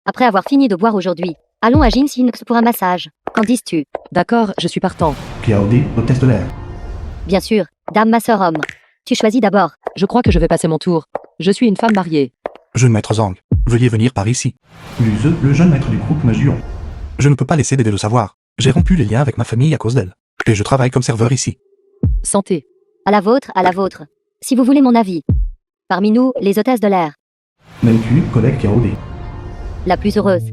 Après avoir fini de boire aujourd'hui, allons à Jinx pour un massage. Qu'en dis-tu? D'accord, je suis partant. Claudie, hôtesse de l'air. Bien sûr, dame ma sœur homme. Tu choisis d'abord. Je crois que je vais passer mon tour. Je suis une femme mariée. Jeune maître Zhang, veuillez venir par ici. Luzeux, le jeune maître du groupe Majuon. Je ne peux pas laisser Dédé le savoir. J'ai rompu les liens avec ma famille à cause d'elle. Et je travaille comme serveur ici. Santé. À la vôtre, à la vôtre. Si vous voulez mon avis. Parmi nous, les hôtesses de l'air, M'aimes-tu, collègue Claudie? la plus heureuse.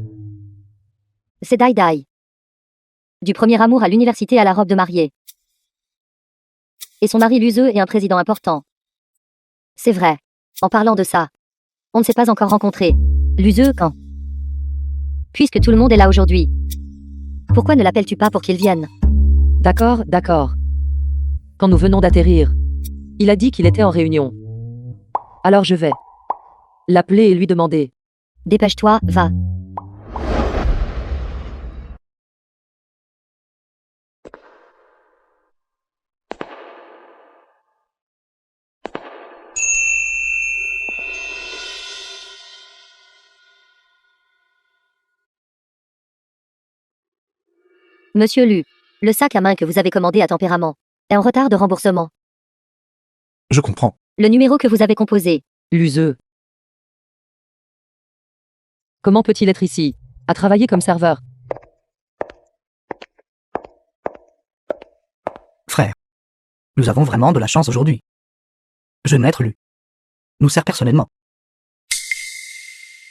C'est Dai Dai. Du premier amour à l'université à la robe de mariée. Et son mari Luzeux est un président important. C'est vrai. En parlant de ça, on ne s'est pas encore rencontrés. Luzeux quand? Puisque tout le monde est là aujourd'hui. Pourquoi ne l'appelles-tu pas pour qu'il vienne? D'accord, d'accord. Quand nous venons d'atterrir, il a dit qu'il était en réunion. Alors je vais l'appeler et lui demander. Dépêche-toi, va. Monsieur Lu, le sac à main que vous avez commandé à Tempérament est en retard de remboursement. Je comprends. Le numéro que vous avez composé, Luzeux. Comment peut-il être ici, à travailler comme serveur? Frère, nous avons vraiment de la chance aujourd'hui. Jeune maître Lu nous sert personnellement.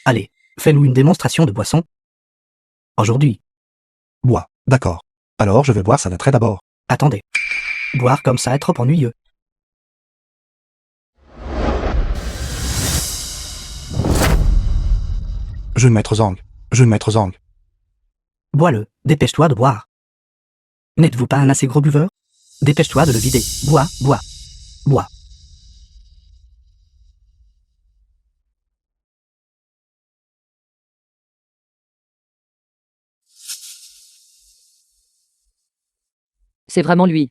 Allez, fais-nous une démonstration de boisson. Aujourd'hui, Bois, d'accord. Alors je vais boire ça d'attrait d'abord. attendez. Boire comme ça est trop ennuyeux. Jeune maître Zhang. Jeune maître Zhang. Bois-le, dépêche-toi de boire. N'êtes-vous pas un assez gros buveur? Dépêche-toi de le vider. Bois, bois, bois. C'est vraiment lui.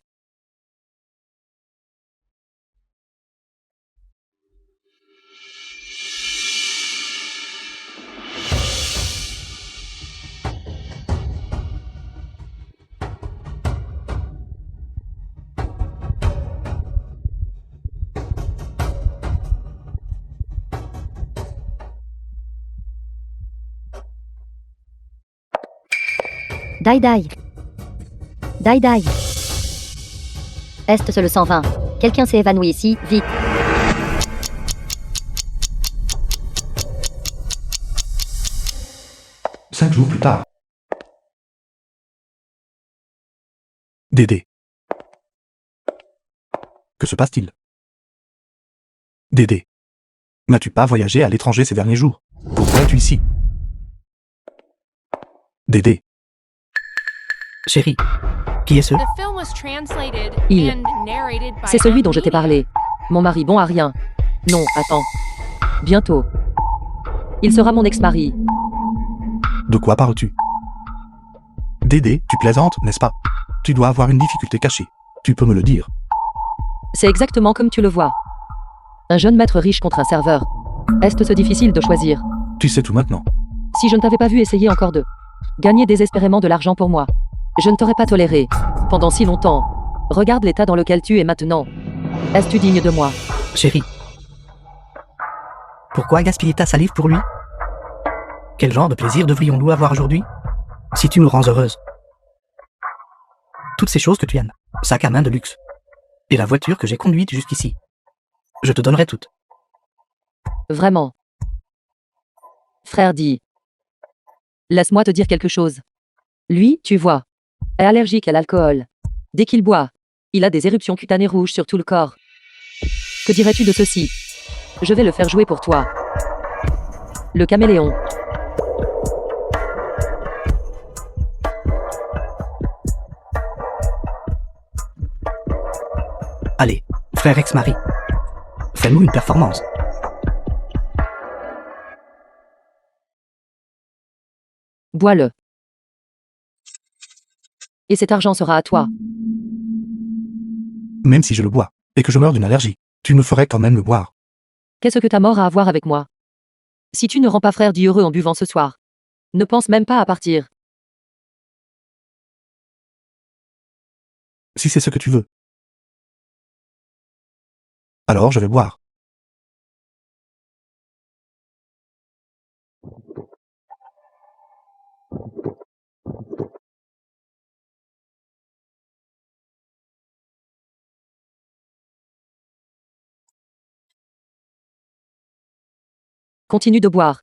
Dai Dai. Dai Dai. Est-ce le 120? Quelqu'un s'est évanoui ici, vite. Cinq jours plus tard. Dédé. Que se passe-t-il? Dédé. N'as-tu pas voyagé à l'étranger ces derniers jours? Pourquoi es-tu ici? Dédé. Chérie, qui est ce? Il. C'est celui dont je t'ai parlé. Mon mari bon à rien. Non, attends. Bientôt. Il sera mon ex-mari. De quoi parles-tu? Dédé, tu plaisantes, n'est-ce pas? Tu dois avoir une difficulté cachée. Tu peux me le dire. C'est exactement comme tu le vois. Un jeune maître riche contre un serveur. Est-ce difficile de choisir? Tu sais tout maintenant. Si je ne t'avais pas vu essayer encore de gagner désespérément de l'argent pour moi, je ne t'aurais pas toléré. Pendant si longtemps. Regarde l'état dans lequel tu es maintenant. Est-ce digne de moi? Chérie. Pourquoi gaspiller ta salive pour lui? Quel genre de plaisir devrions-nous avoir aujourd'hui? Si tu nous rends heureuse. Toutes ces choses que tu aimes. Sac à main de luxe. Et la voiture que j'ai conduite jusqu'ici. Je te donnerai toutes. Vraiment. Frère dit. Laisse-moi te dire quelque chose. Lui, tu vois, est allergique à l'alcool. Dès qu'il boit, il a des éruptions cutanées rouges sur tout le corps. Que dirais-tu de ceci? Je vais le faire jouer pour toi. Le caméléon. Allez, frère ex-mari. Fais-nous une performance. Bois-le. Et cet argent sera à toi. Même si je le bois, et que je meurs d'une allergie, tu me ferais quand même le boire. Qu'est-ce que ta mort a à voir avec moi? Si tu ne rends pas frère dit heureux en buvant ce soir, Ne pense même pas à partir. Si c'est ce que tu veux. Alors je vais boire. Continue de boire.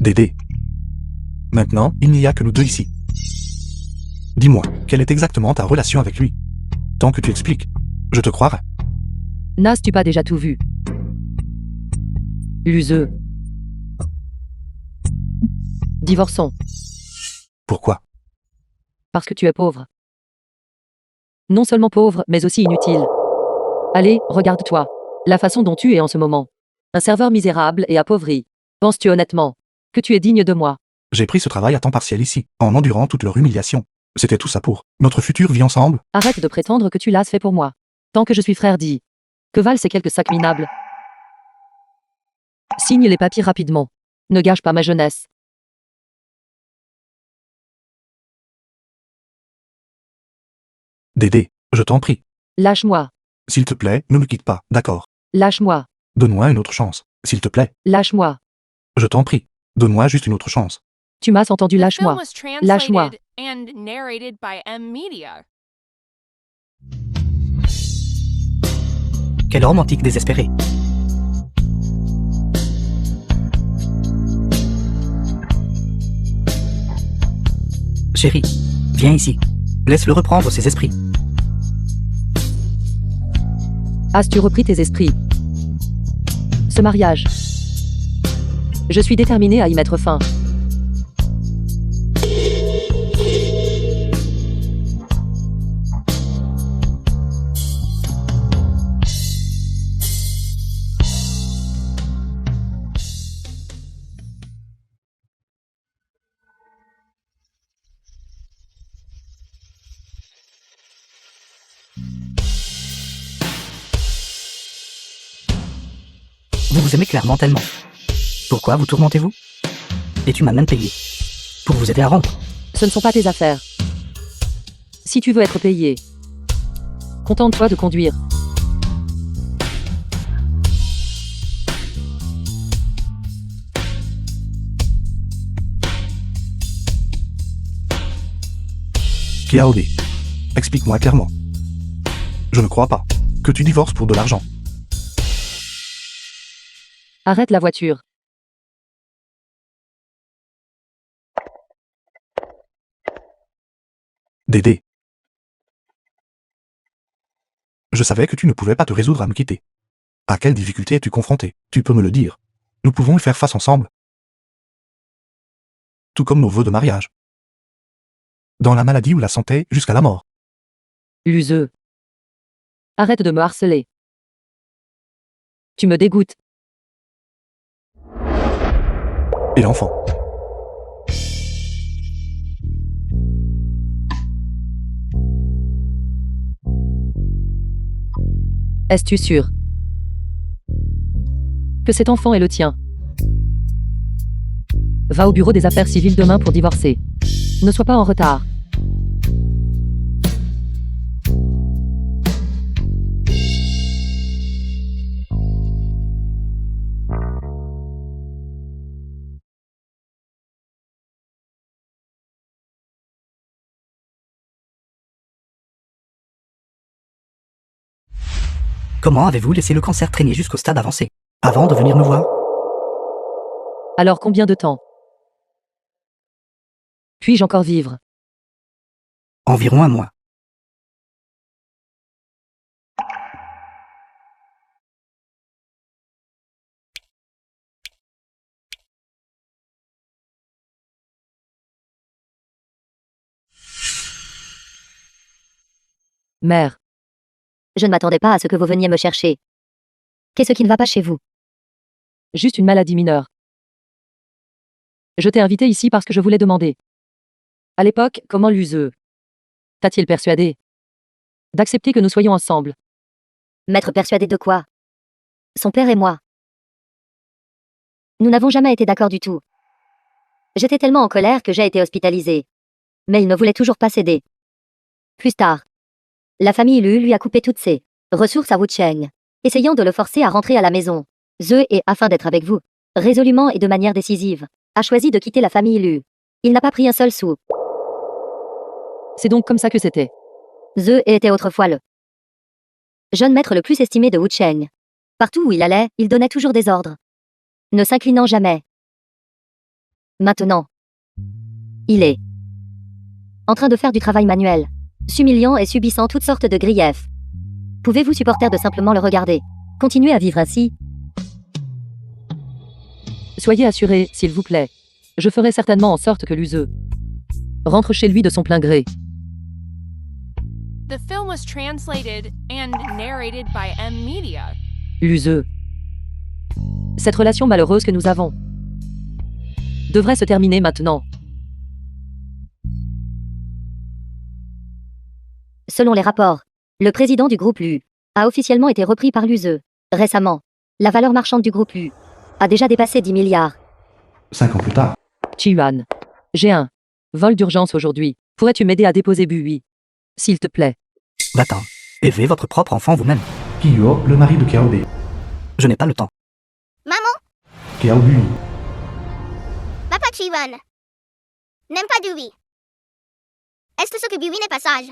Dédé. Maintenant, il n'y a que nous deux ici. Dis-moi, quelle est exactement ta relation avec lui? Tant que tu expliques, je te croirai. N'as-tu pas déjà tout vu? L'useux. Divorçons. Pourquoi? Parce que tu es pauvre. Non seulement pauvre, mais aussi inutile. Allez, regarde-toi. La façon dont tu es en ce moment. Un serveur misérable et appauvri. Penses-tu honnêtement que tu es digne de moi? J'ai pris ce travail à temps partiel ici, en endurant toute leur humiliation. C'était tout ça pour notre future vie ensemble. Arrête de prétendre que tu l'as fait pour moi. Tant que je suis frère dit. Que valent ces quelques sacs minables? Signe les papiers rapidement. Ne gâche pas ma jeunesse. Dédé, je t'en prie. Lâche-moi. S'il te plaît, ne me quitte pas, d'accord? Lâche-moi. Donne-moi une autre chance, s'il te plaît. Lâche-moi. Je t'en prie. Donne-moi juste une autre chance. Tu m'as entendu, The film lâche-moi. was translated Lâche-moi. and narrated by M Media. Quel romantique désespéré. Chérie, viens ici. Laisse-le reprendre ses esprits. As-tu repris tes esprits? Ce mariage. Je suis déterminée à y mettre fin. Vous vous aimez clairement tellement. Pourquoi vous tourmentez-vous? Et tu m'as même payé. Pour vous aider à rompre. Ce ne sont pas tes affaires. Si tu veux être payé, contente-toi de conduire. Claudie, explique-moi clairement. Je ne crois pas que tu divorces pour de l'argent. Arrête la voiture. Dédé. Je savais que tu ne pouvais pas te résoudre à me quitter. À quelle difficulté es-tu confronté? Tu peux me le dire. Nous pouvons y faire face ensemble. Tout comme nos vœux de mariage. Dans la maladie ou la santé, jusqu'à la mort. L'useux. Arrête de me harceler. Tu me dégoûtes. Et l'enfant. Es-tu sûr que cet enfant est le tien? Va au bureau des affaires civiles demain pour divorcer. Ne sois pas en retard. Comment avez-vous laissé le cancer traîner jusqu'au stade avancé, avant de venir me voir? Alors combien de temps puis-je encore vivre? Environ un mois. Mère, Je ne m'attendais pas à ce que vous veniez me chercher. Qu'est-ce qui ne va pas chez vous? juste une maladie mineure. Je t'ai invité ici parce que je voulais demander. À l'époque, comment l'USE t'a-t-il persuadé d'accepter que nous soyons ensemble? M'être persuadé de quoi? Son père et moi. Nous n'avons jamais été d'accord du tout. J'étais tellement en colère que j'ai été hospitalisée. Mais il ne voulait toujours pas céder. Plus tard, la famille Lu lui a coupé toutes ses ressources à Wucheng, essayant de le forcer à rentrer à la maison. Ze, et afin d'être avec vous, résolument et de manière décisive, a choisi de quitter la famille Lu. Il n'a pas pris un seul sou. C'est donc comme ça que c'était. Ze était autrefois le jeune maître le plus estimé de Wucheng. Partout où il allait, il donnait toujours des ordres, ne s'inclinant jamais. Maintenant, il est en train de faire du travail manuel, s'humiliant et subissant toutes sortes de griefs. Pouvez-vous supporter de simplement le regarder continuer à vivre ainsi? Soyez assurés, s'il vous plaît. Je ferai certainement en sorte que l'USE rentre chez lui de son plein gré. The film was translated and narrated by M Media. L'USE. Cette relation malheureuse que nous avons devrait se terminer maintenant. Selon les rapports, le président du groupe Lu a officiellement été repris par l'USE. Récemment, la valeur marchande du groupe Lu a déjà dépassé 10 milliards. 5 ans plus tard, Chi-Yuan. J'ai un vol d'urgence aujourd'hui. Pourrais-tu m'aider à déposer Bui? S'il te plaît. Va-t'en. Élevez votre propre enfant vous-même. Kiyo, le mari de Kiaobe. Je n'ai pas le temps. Kiaobu. Papa Chi-Yuan n'aime pas Dewey. Est-ce que Dewey n'est pas sage?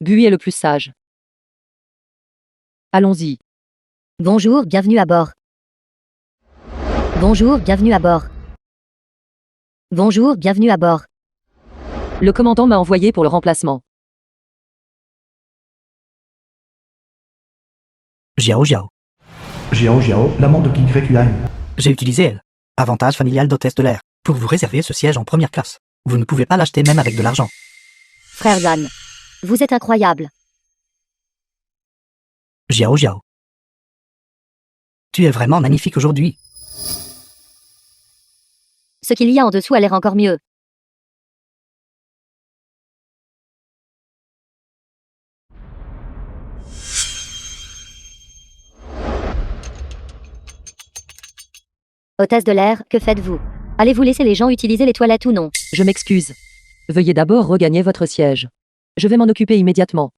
Bui est le plus sage. Allons-y. Bonjour, bienvenue à bord. Bonjour, bienvenue à bord. Bonjour, bienvenue à bord. Le commandant m'a envoyé pour le remplacement. Jiao Jiao. Jiao Jiao, l'amant de King Yuan. J'ai utilisé elle. Avantage familial d'hôtesse de l'air. Pour vous réserver ce siège en première classe. Vous ne pouvez pas l'acheter même avec de l'argent. Frère Zan, vous êtes incroyable. Jiao Jiao. Tu es vraiment magnifique aujourd'hui. Ce qu'il y a en dessous a l'air encore mieux. Hôtesse de l'air, que faites-vous? Allez-vous laisser les gens utiliser les toilettes ou non? Je m'excuse. Veuillez d'abord regagner votre siège. Je vais m'en occuper immédiatement.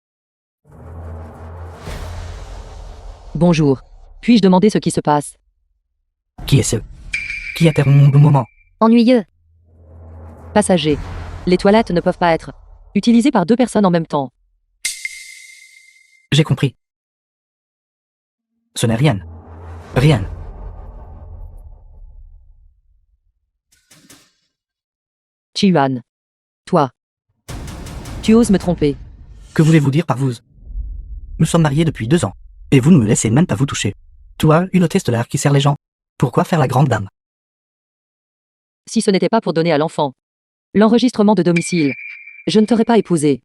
Bonjour. Puis-je demander ce qui se passe? Qui est ce? Qui interrompt mon moment? Ennuyeux. Passager. Les toilettes ne peuvent pas être utilisées par deux personnes en même temps. J'ai compris. Ce n'est rien. Rien. Chi-Yuan. Toi. Tu oses me tromper. Que voulez-vous dire par vous? Nous sommes mariés depuis 2 ans. Et vous ne me laissez même pas vous toucher. Toi, une hôtesse de l'air qui sert les gens. Pourquoi faire la grande dame? Si ce n'était pas pour donner à l'enfant l'enregistrement de domicile, je ne t'aurais pas épousé.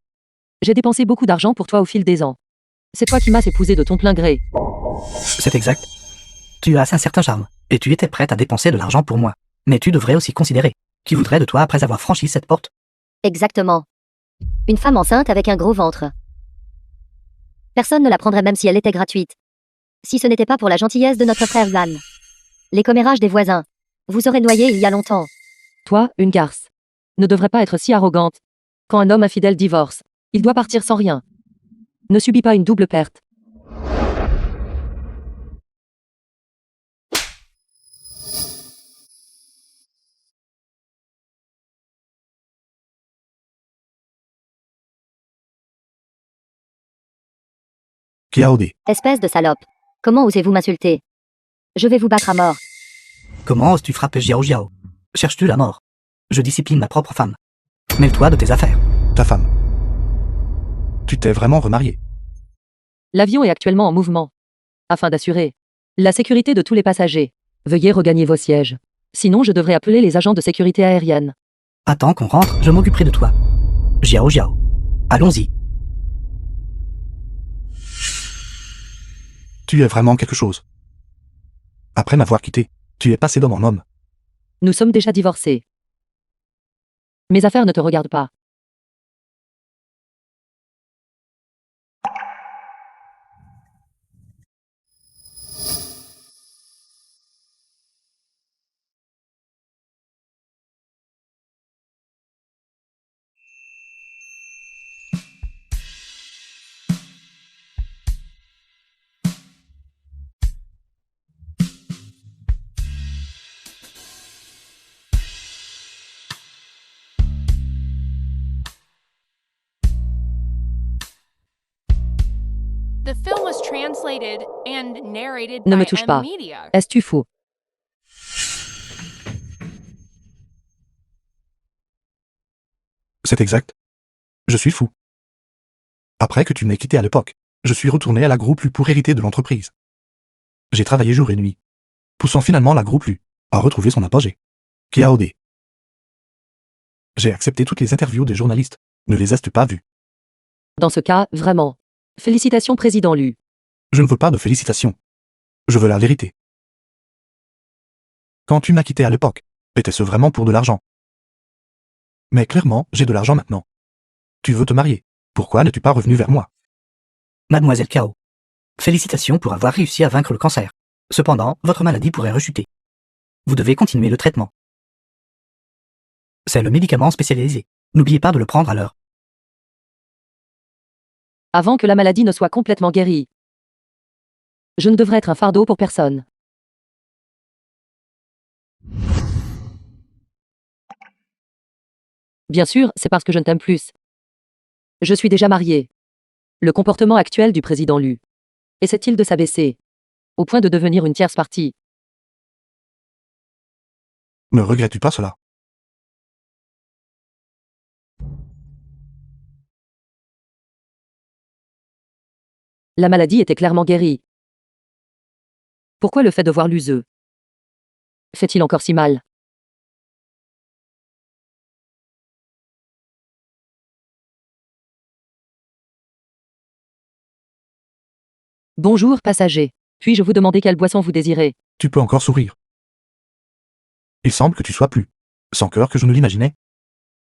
J'ai dépensé beaucoup d'argent pour toi au fil des ans. C'est toi qui m'as épousé de ton plein gré. C'est exact. Tu as un certain charme, et tu étais prête à dépenser de l'argent pour moi. Mais tu devrais aussi considérer qui voudrait de toi après avoir franchi cette porte. Exactement. Une femme enceinte avec un gros ventre. Personne ne la prendrait même si elle était gratuite. Si ce n'était pas pour la gentillesse de notre frère Zan. Les commérages des voisins. Vous aurez noyé il y a longtemps. Toi, une garce, ne devrait pas être si arrogante. Quand un homme infidèle divorce, il doit partir sans rien. Ne subis pas une double perte. Kiaobe. Espèce de salope. Comment osez-vous m'insulter? Je vais vous battre à mort. Comment oses-tu frapper Jiao Jiao? Cherches-tu la mort? Je discipline ma propre femme. Mêle-toi de tes affaires. Ta femme. Tu t'es vraiment remarié. L'avion est actuellement en mouvement. Afin d'assurer la sécurité de tous les passagers, veuillez regagner vos sièges. Sinon, je devrais appeler les agents de sécurité aérienne. Attends qu'on rentre, je m'occuperai de toi. Jiao Jiao. Allons-y. Tu es vraiment quelque chose. Après m'avoir quitté, tu es passé d'homme en homme. Nous sommes déjà divorcés. Mes affaires ne te regardent pas. The film was translated and narrated Ne by me touche pas. M-Media. Est-ce fou? C'est exact. Je suis fou. Après que tu m'aies quitté à l'époque, je suis retourné à la groupe Lu pour hériter de l'entreprise. J'ai travaillé jour et nuit, poussant finalement la groupe Lu à retrouver son apogée. KAOD. J'ai accepté toutes les interviews des journalistes. Ne les as-tu pas vues? Dans ce cas, vraiment. Félicitations, président Lu. Je ne veux pas de félicitations. Je veux la vérité. Quand tu m'as quitté à l'époque, était-ce vraiment pour de l'argent? Mais clairement, j'ai de l'argent maintenant. Tu veux te marier. Pourquoi n'es-tu pas revenu vers moi? Mademoiselle Kao. Félicitations pour avoir réussi à vaincre le cancer. Cependant, votre maladie pourrait rechuter. Vous devez continuer le traitement. C'est le médicament spécialisé. N'oubliez pas de le prendre à l'heure. Avant que la maladie ne soit complètement guérie. Je ne devrais être un fardeau pour personne. Bien sûr, c'est parce que je ne t'aime plus. Je suis déjà marié. Le comportement actuel du président Lu. Essaie-t-il de s'abaisser au point de devenir une tierce partie? Ne regrettes-tu pas cela? La maladie était clairement guérie. Pourquoi le fait de voir l'useux fait-il encore si mal? Bonjour, passager. Puis-je vous demander quelle boisson vous désirez? Tu peux encore sourire. Il semble que tu sois plus sans cœur que je ne l'imaginais.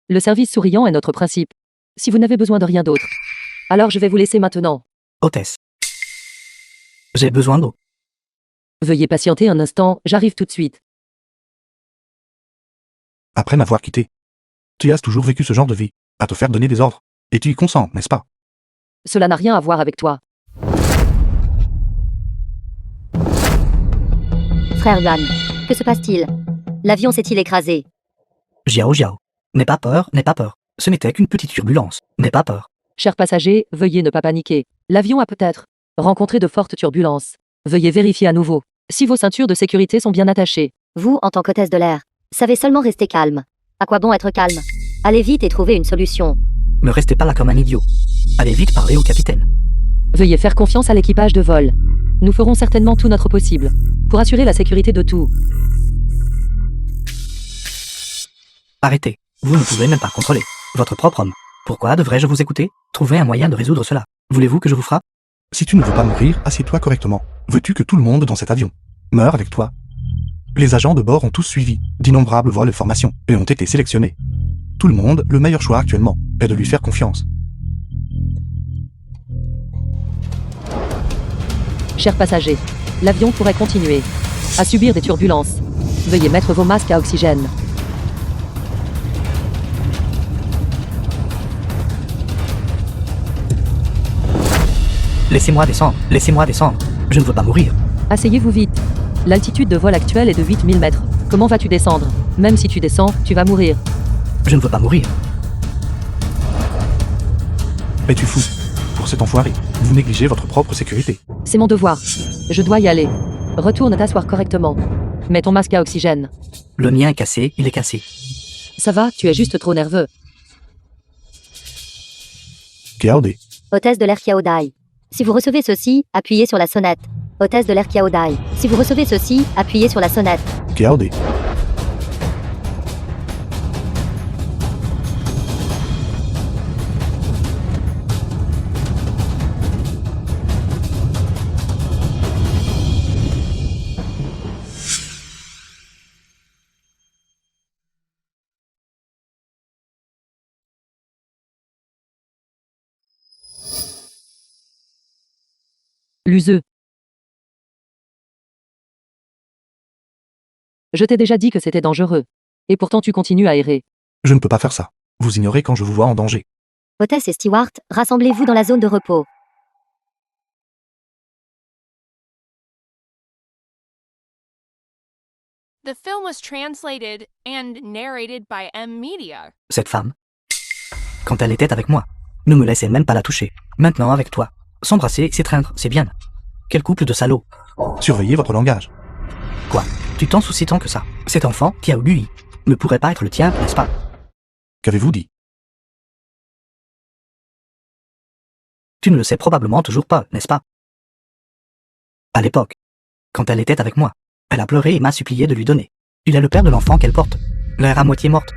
Le service souriant est notre principe. Si vous n'avez besoin de rien d'autre, alors je vais vous laisser maintenant. Hôtesse. J'ai besoin d'eau. Veuillez patienter un instant, j'arrive tout de suite. Après m'avoir quitté, tu as toujours vécu ce genre de vie, à te faire donner des ordres, et tu y consens, n'est-ce pas? Cela n'a rien à voir avec toi. Frère Yuan, que se passe-t-il? L'avion s'est-il écrasé? Jiao Jiao. N'aie pas peur, n'aie pas peur. Ce n'était qu'une petite turbulence. N'aie pas peur. Chers passagers, veuillez ne pas paniquer. L'avion a peut-être rencontré de fortes turbulences. Veuillez vérifier à nouveau si vos ceintures de sécurité sont bien attachées. Vous, en tant qu'hôtesse de l'air, savez seulement rester calme. À quoi bon être calme? Allez vite et trouvez une solution. Ne restez pas là comme un idiot. Allez vite parler au capitaine. Veuillez faire confiance à l'équipage de vol. Nous ferons certainement tout notre possible pour assurer la sécurité de tout. Arrêtez. Vous ne pouvez même pas contrôler votre propre homme. Pourquoi devrais-je vous écouter? Trouvez un moyen de résoudre cela. Voulez-vous que je vous frappe? Si tu ne veux pas mourir, assieds-toi correctement. Veux-tu que tout le monde dans cet avion meure avec toi? Les agents de bord ont tous suivi d'innombrables vols de formation et ont été sélectionnés. Tout le monde, le meilleur choix actuellement est de lui faire confiance. Chers passagers, l'avion pourrait continuer à subir des turbulences. Veuillez mettre vos masques à oxygène. Laissez-moi descendre. Laissez-moi descendre. Je ne veux pas mourir. Asseyez-vous vite. L'altitude de vol actuelle est de 8000 mètres. Comment vas-tu descendre? Même si tu descends, tu vas mourir. Je ne veux pas mourir. Es-tu fou? Pour cet enfoiré, vous négligez votre propre sécurité. C'est mon devoir. Je dois y aller. Retourne t'asseoir correctement. Mets ton masque à oxygène. Le mien est cassé, il est cassé. Ça va, tu es juste trop nerveux. KAOD. Hôtesse de l'air Kiaodai. Si vous recevez ceci, appuyez sur la sonnette. Hôtesse de l'air Kiaodai. Si vous recevez ceci, appuyez sur la sonnette. KAOD. Luseux. Je t'ai déjà dit que c'était dangereux. Et pourtant tu continues à errer. Je ne peux pas faire ça. Vous ignorez quand je vous vois en danger. Hôtesse et Stewart, rassemblez-vous dans la zone de repos. The film was translated and narrated by M Media. Cette femme, quand elle était avec moi, ne me laissait même pas la toucher. Maintenant, avec toi, s'embrasser, s'étreindre, c'est bien. Quel couple de salauds. Surveillez votre langage. Quoi? Tu t'en soucies tant que ça? Cet enfant, qui a lui, ne pourrait pas être le tien, n'est-ce pas? Qu'avez-vous dit? Tu ne le sais probablement toujours pas, n'est-ce pas? À l'époque, quand elle était avec moi, elle a pleuré et m'a supplié de lui donner. Il est le père de l'enfant qu'elle porte, l'air à moitié morte.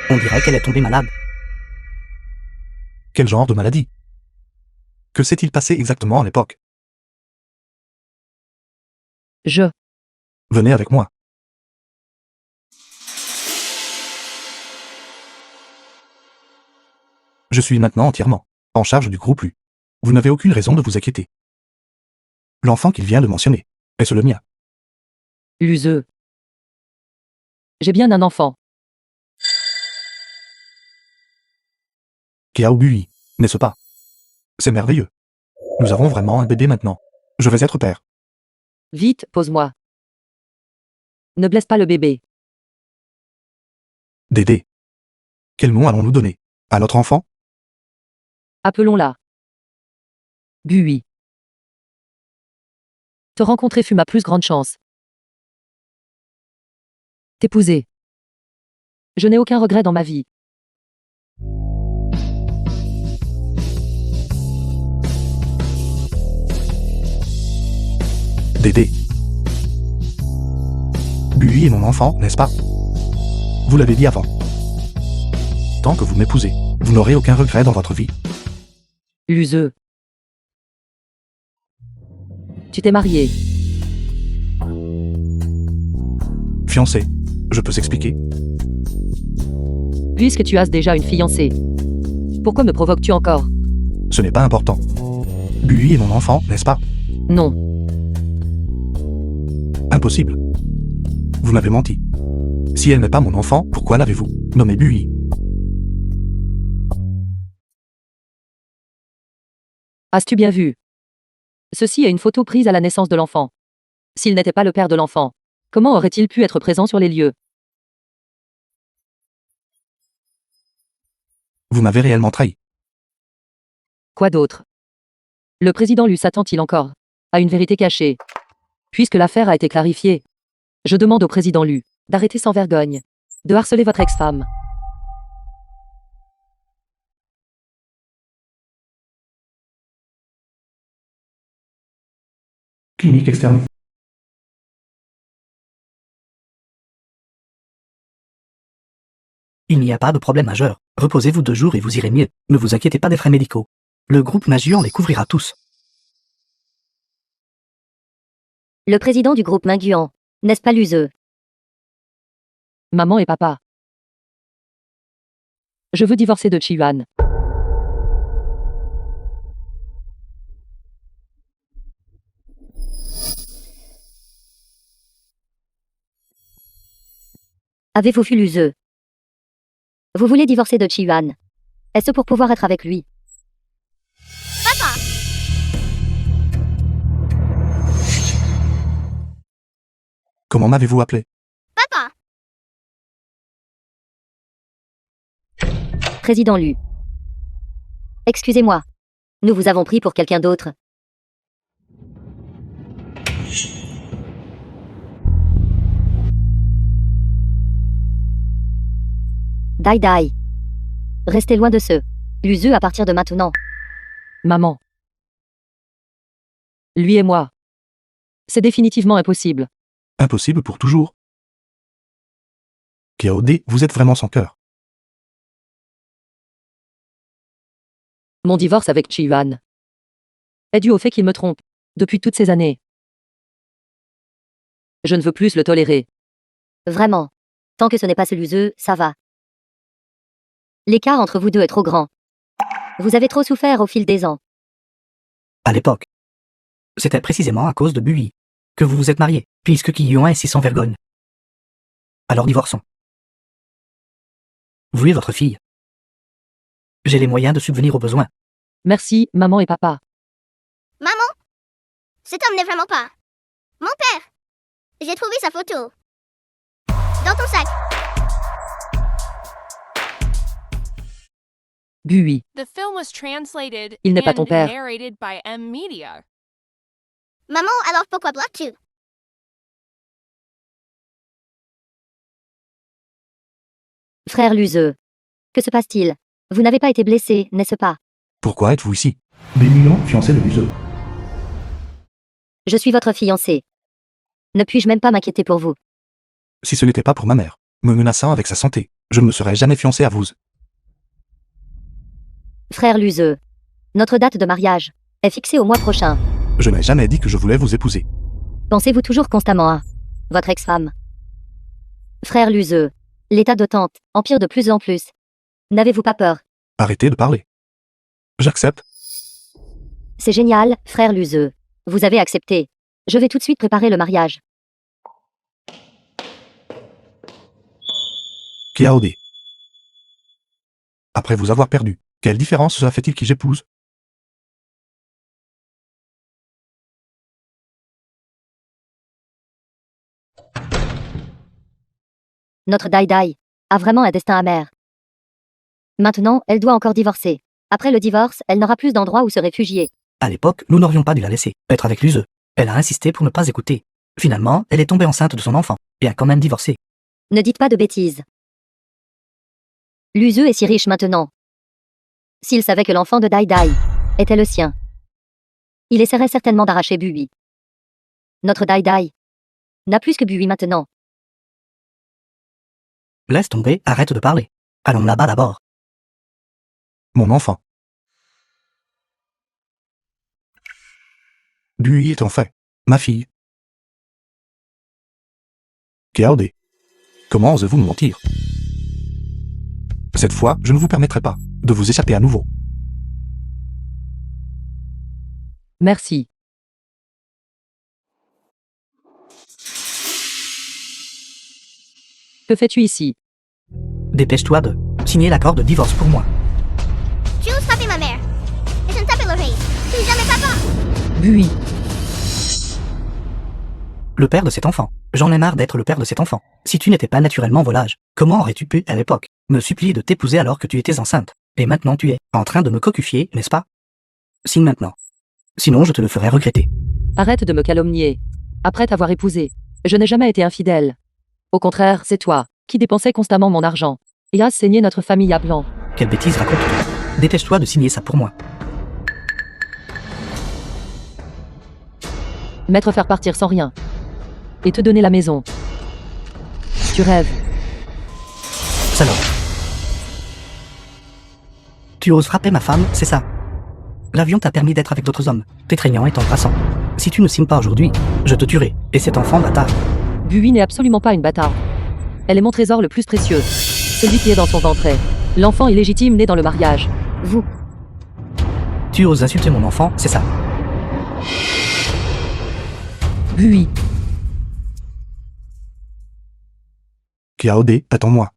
On dirait qu'elle est tombée malade. Quel genre de maladie? Que s'est-il passé exactement à l'époque? Venez avec moi. Je suis maintenant entièrement en charge du groupe U. Vous n'avez aucune raison de vous inquiéter. L'enfant qu'il vient de mentionner, est-ce le mien? Luseux. J'ai bien un enfant. Kiaobui, n'est-ce pas? C'est merveilleux. Nous avons vraiment un bébé maintenant. Je vais être père. Vite, pose-moi. Ne blesse pas le bébé. Dédé. Quel nom allons-nous donner à notre enfant? Appelons-la. Bui. Te rencontrer fut ma plus grande chance. T'épouser. Je n'ai aucun regret dans ma vie. Dédé. Bui est mon enfant, n'est-ce pas? Vous l'avez dit avant. Tant que vous m'épousez, vous n'aurez aucun regret dans votre vie. Luseux. Tu t'es marié. Fiancé, je peux s'expliquer? Puisque tu as déjà une fiancée. Pourquoi me provoques-tu encore? Ce n'est pas important. Bui est mon enfant, n'est-ce pas? Non. Impossible. Vous m'avez menti. Si elle n'est pas mon enfant, pourquoi l'avez-vous nommé Bui? As-tu bien vu? Ceci est une photo prise à la naissance de l'enfant. S'il n'était pas le père de l'enfant, comment aurait-il pu être présent sur les lieux? Vous m'avez réellement trahi. Quoi d'autre? Le président lui s'attend-il encore à une vérité cachée? Puisque l'affaire a été clarifiée, je demande au président Lu d'arrêter sans vergogne de harceler votre ex-femme. Clinique externe. Il n'y a pas de problème majeur. Reposez-vous 2 jours et vous irez mieux. Ne vous inquiétez pas des frais médicaux. Le groupe Maguan les couvrira tous. Le président du groupe Minguan, n'est-ce pas Luseux? Maman et papa. Je veux divorcer de Chi-Yuan. Avez-vous vu Luseux? Vous voulez divorcer de Chi-Yuan? Est-ce pour pouvoir être avec lui? Papa! Comment m'avez-vous appelé? Papa! Président Lu. Excusez-moi. Nous vous avons pris pour quelqu'un d'autre. Dai Dai. Restez loin de ce Luseux à partir de maintenant. Maman. Lui et moi. C'est définitivement impossible. Impossible pour toujours. Kiaodé, vous êtes vraiment sans cœur. Mon divorce avec Chi-Yuan est dû au fait qu'il me trompe depuis toutes ces années. Je ne veux plus le tolérer. Vraiment. Tant que ce n'est pas ce Luseux, ça va. L'écart entre vous deux est trop grand. Vous avez trop souffert au fil des ans. À l'époque, C'était précisément à cause de Bui que vous vous êtes mariés, puisque Kiyuan est si sans vergogne. Alors divorçons. Vous et votre fille. J'ai les moyens de subvenir aux besoins. Merci, maman et papa. Maman, cet homme n'est vraiment pas mon père. J'ai trouvé sa photo dans ton sac. Bui. The film was translated Il n'est pas ton and père. narrated by M Media. Maman, alors pourquoi bloques-tu? Frère Luzeux. Que se passe-t-il? Vous n'avez pas été blessé, n'est-ce pas? Pourquoi êtes-vous ici? Bénulant, fiancé de Luzeux. Je suis votre fiancé. Ne puis-je même pas m'inquiéter pour vous? Si ce n'était pas pour ma mère, me menaçant avec sa santé, je ne me serais jamais fiancé à vous. Frère Luzeux. Notre date de mariage est fixée au mois prochain. Je n'ai jamais dit que je voulais vous épouser. Pensez-vous toujours constamment à votre ex-femme? Frère Luzeux. L'état de tante empire de plus en plus. N'avez-vous pas peur? Arrêtez de parler. J'accepte. C'est génial, frère Luzeux. Vous avez accepté. Je vais tout de suite préparer le mariage. Kiaode. Après vous avoir perdu, quelle différence cela fait-il qui j'épouse? Notre Dai Dai a vraiment un destin amer. Maintenant, elle doit encore divorcer. Après le divorce, elle n'aura plus d'endroit où se réfugier. À l'époque, nous n'aurions pas dû la laisser être avec Luzeux. Elle a insisté pour ne pas écouter. Finalement, elle est tombée enceinte de son enfant et a quand même divorcé. Ne dites pas de bêtises. Luzeux est si riche maintenant. S'il savait que l'enfant de Dai Dai était le sien, il essaierait certainement d'arracher Bui. Notre Dai Dai n'a plus que Bui maintenant. Laisse tomber, arrête de parler. Allons là-bas d'abord. Mon enfant. Bui est en fait ma fille. Kiaode. Comment osez-vous me mentir? Cette fois, je ne vous permettrai pas de vous échapper à nouveau. Merci. Que fais-tu ici? Dépêche-toi de signer l'accord de divorce pour moi. Tu oses frapper ma mère. Et je ne t'appellerai plus jamais papa. Bui. Le père de cet enfant. J'en ai marre d'être le père de cet enfant. Si tu n'étais pas naturellement volage, comment aurais-tu pu, à l'époque, me supplier de t'épouser alors que tu étais enceinte? Et maintenant tu es en train de me cocufier, n'est-ce pas? Signe maintenant. Sinon je te le ferai regretter. Arrête de me calomnier. Après t'avoir épousé, je n'ai jamais été infidèle. Au contraire, c'est toi qui dépensais constamment mon argent et as saigné notre famille à blanc. Quelle bêtise racontes-tu? Dépêche-toi de signer ça pour moi. M'être faire partir sans rien. Et te donner la maison. Tu rêves. Salope. Tu oses frapper ma femme, c'est ça? L'avion t'a permis d'être avec d'autres hommes, t'étreignant et t'embrassant. Si tu ne signes pas aujourd'hui, je te tuerai, et cet enfant bâtard. Bui n'est absolument pas une bâtarde. Elle est mon trésor le plus précieux. Celui qui est dans son ventre est l'enfant illégitime né dans le mariage. Vous, Tu oses insulter mon enfant, c'est ça? Bui. Kiaode, attends-moi.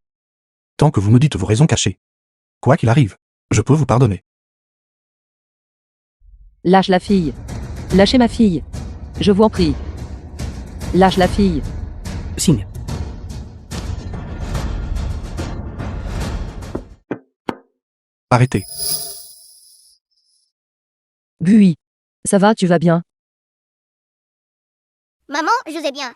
Tant que vous me dites vos raisons cachées. Quoi qu'il arrive, je peux vous pardonner. Lâche la fille. Lâchez ma fille. Je vous en prie. Lâche la fille. Signe. Arrêtez. Bui. Ça va, tu vas bien? Maman, je vais bien.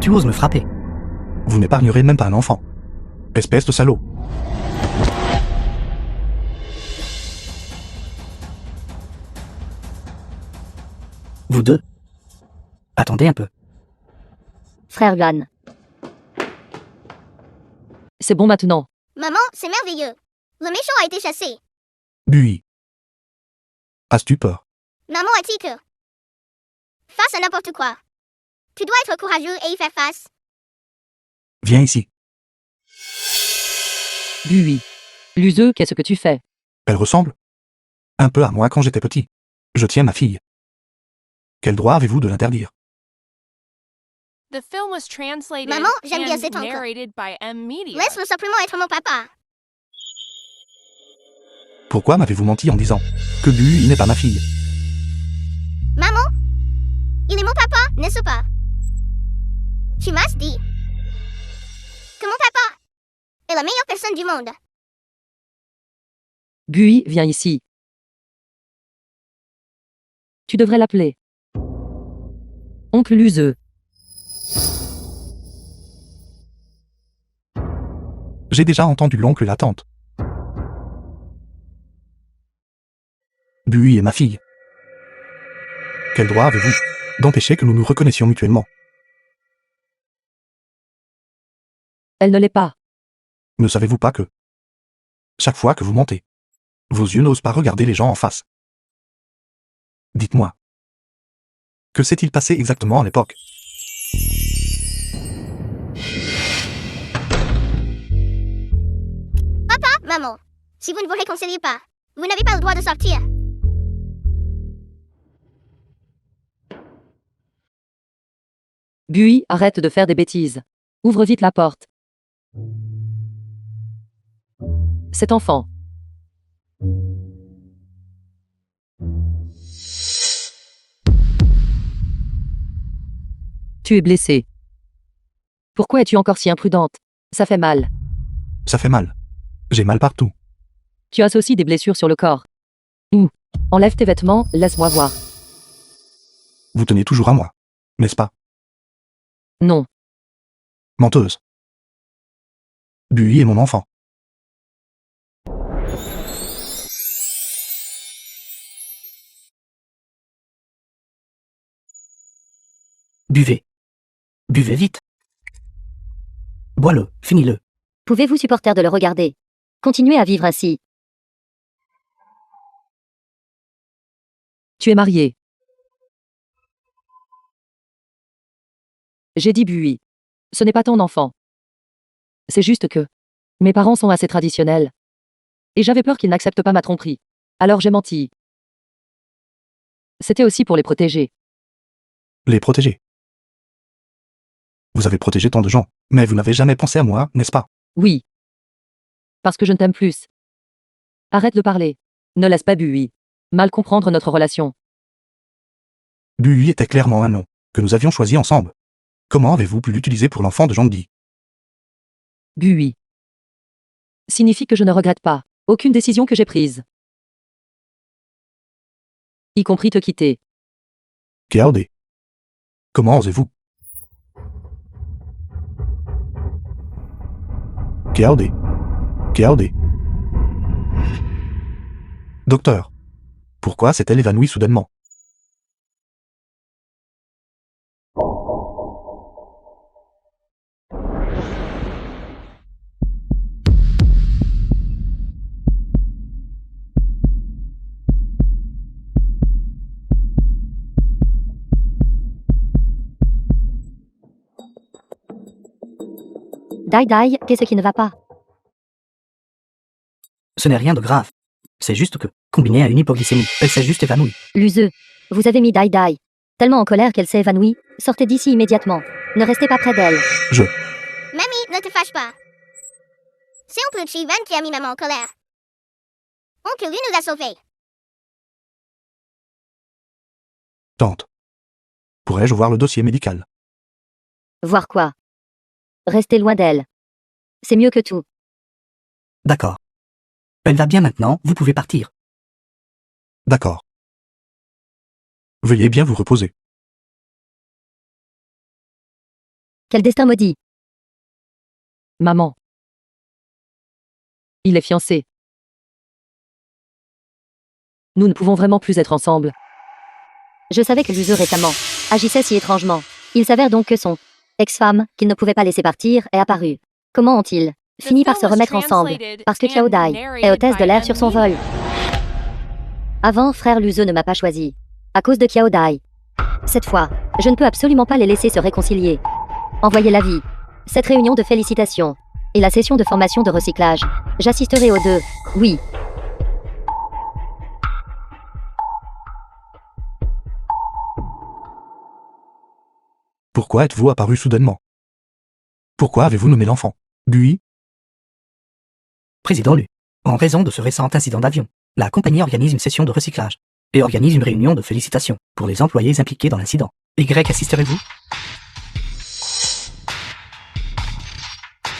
Tu oses me frapper. Vous n'épargnerez même pas un enfant. Espèce de salaud. Vous deux. Attendez un peu. frère Yuan. C'est bon maintenant. Maman, c'est merveilleux. Le méchant a été chassé. Bui. As-tu peur? Maman a dit que face à n'importe quoi, tu dois être courageux et y faire face. Viens ici. Bui. Luzeux, qu'est-ce que tu fais? Elle ressemble un peu à moi quand j'étais petit. Je tiens ma fille. Quel droit avez-vous de l'interdire? The film was translated Maman, j'aime bien and cet oncle. narrated by M. Media. Laisse-le simplement être mon papa. Pourquoi m'avez-vous menti en disant que Bui n'est pas ma fille? Maman, il est mon papa, n'est-ce pas? Tu m'as dit que mon papa est la meilleure personne du monde. Bui, viens ici. Tu devrais l'appeler Oncle Luzeux. J'ai déjà entendu l'oncle et la tante. Bui est ma fille. Quel droit avez-vous d'empêcher que nous nous reconnaissions mutuellement? Elle ne l'est pas. Ne savez-vous pas que chaque fois que vous mentez, vos yeux n'osent pas regarder les gens en face? Dites-moi, que s'est-il passé exactement à l'époque? Maman, si vous ne vous réconciliez pas, vous n'avez pas le droit de sortir. Bui, arrête de faire des bêtises. Ouvre vite la porte. Cet enfant. Tu es blessée. Pourquoi es-tu encore si imprudente? Ça fait mal. Ça fait mal. J'ai mal partout. Tu as aussi des blessures sur le corps. Enlève tes vêtements, laisse-moi voir. Vous tenez toujours à moi, n'est-ce pas? Non. Menteuse. Bui est mon enfant. Buvez. Buvez vite. Bois-le, finis-le. Pouvez-vous supporter de le regarder? Continuez à vivre ainsi. Tu es marié. J'ai dit Bui. Ce n'est pas ton enfant. C'est juste que mes parents sont assez traditionnels. Et j'avais peur qu'ils n'acceptent pas ma tromperie. Alors j'ai menti. C'était aussi pour les protéger. Les protéger. Vous avez protégé tant de gens, mais vous n'avez jamais pensé à moi, n'est-ce pas? Oui. Parce que je ne t'aime plus. Arrête de parler. Ne laisse pas Bui mal comprendre notre relation. Bui était clairement un nom que nous avions choisi ensemble. Comment avez-vous pu l'utiliser pour l'enfant de Jean-Di? Bui signifie que je ne regrette pas aucune décision que j'ai prise. Y compris te quitter. Kiaodé. Comment osez-vous? Kiaodé. Kiaodé. Docteur. Pourquoi s'est-elle évanouie soudainement? Dai Dai, qu'est-ce qui ne va pas? Ce n'est rien de grave. C'est juste que, combiné à une hypoglycémie, elle s'est juste évanouie. Luzeux, vous avez mis Dai Dai tellement en colère qu'elle s'est évanouie. Sortez d'ici immédiatement. Ne restez pas près d'elle. Mamie, ne te fâche pas. C'est Oncle Chivan qui a mis maman en colère. Oncle Lu nous a sauvés. Tante. Pourrais-je voir le dossier médical? Voir quoi? Restez loin d'elle. C'est mieux que tout. D'accord. Elle va bien maintenant, vous pouvez partir. D'accord. Veuillez bien vous reposer. Quel destin maudit. Maman. Il est fiancé. Nous ne pouvons vraiment plus être ensemble. Je savais que Luzeux récemment agissait si étrangement. Il s'avère donc que son ex-femme, qu'il ne pouvait pas laisser partir, est apparue. Comment ont-ils fini par se remettre ensemble? Parce que Kiao Dai est hôtesse de l'air sur son vol. Avant, frère Luzeux ne m'a pas choisi. À cause de Kiao Dai. Cette fois, je ne peux absolument pas les laisser se réconcilier. Envoyez la vie. Cette réunion de félicitations Et la session de formation de recyclage. J'assisterai aux deux. Oui. Pourquoi êtes-vous apparu soudainement? Pourquoi avez-vous nommé l'enfant? Lui? Président Lu, en raison de ce récent incident d'avion, la compagnie organise une session de recyclage et organise une réunion de félicitations pour les employés impliqués dans l'incident. Y assisterez-vous?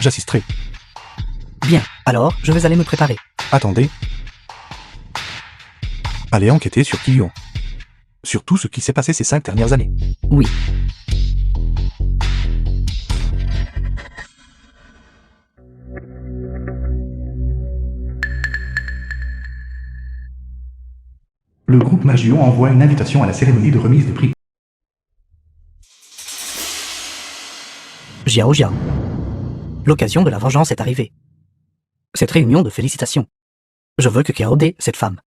J'assisterai. Bien, alors je vais aller me préparer. Attendez. Allez enquêter sur Kylian. Sur tout ce qui s'est passé ces 5 dernières années. Oui. Le groupe Magion envoie une invitation à la cérémonie de remise des prix. Jiao Jiao. L'occasion de la vengeance est arrivée. Cette réunion de félicitations. Je veux que Kaode, cette femme,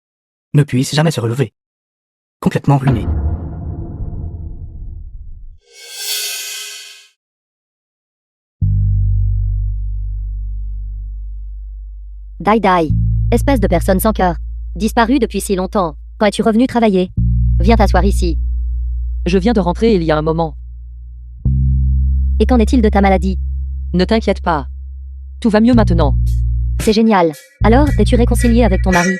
ne puisse jamais se relever. Complètement ruinée. Dai Dai. Espèce de personne sans cœur. Disparue depuis si longtemps. Quand es-tu revenu travailler? Viens t'asseoir ici. Je viens de rentrer il y a un moment. Et qu'en est-il de ta maladie? Ne t'inquiète pas. Tout va mieux maintenant. C'est génial. Alors, t'es-tu réconcilié avec ton mari?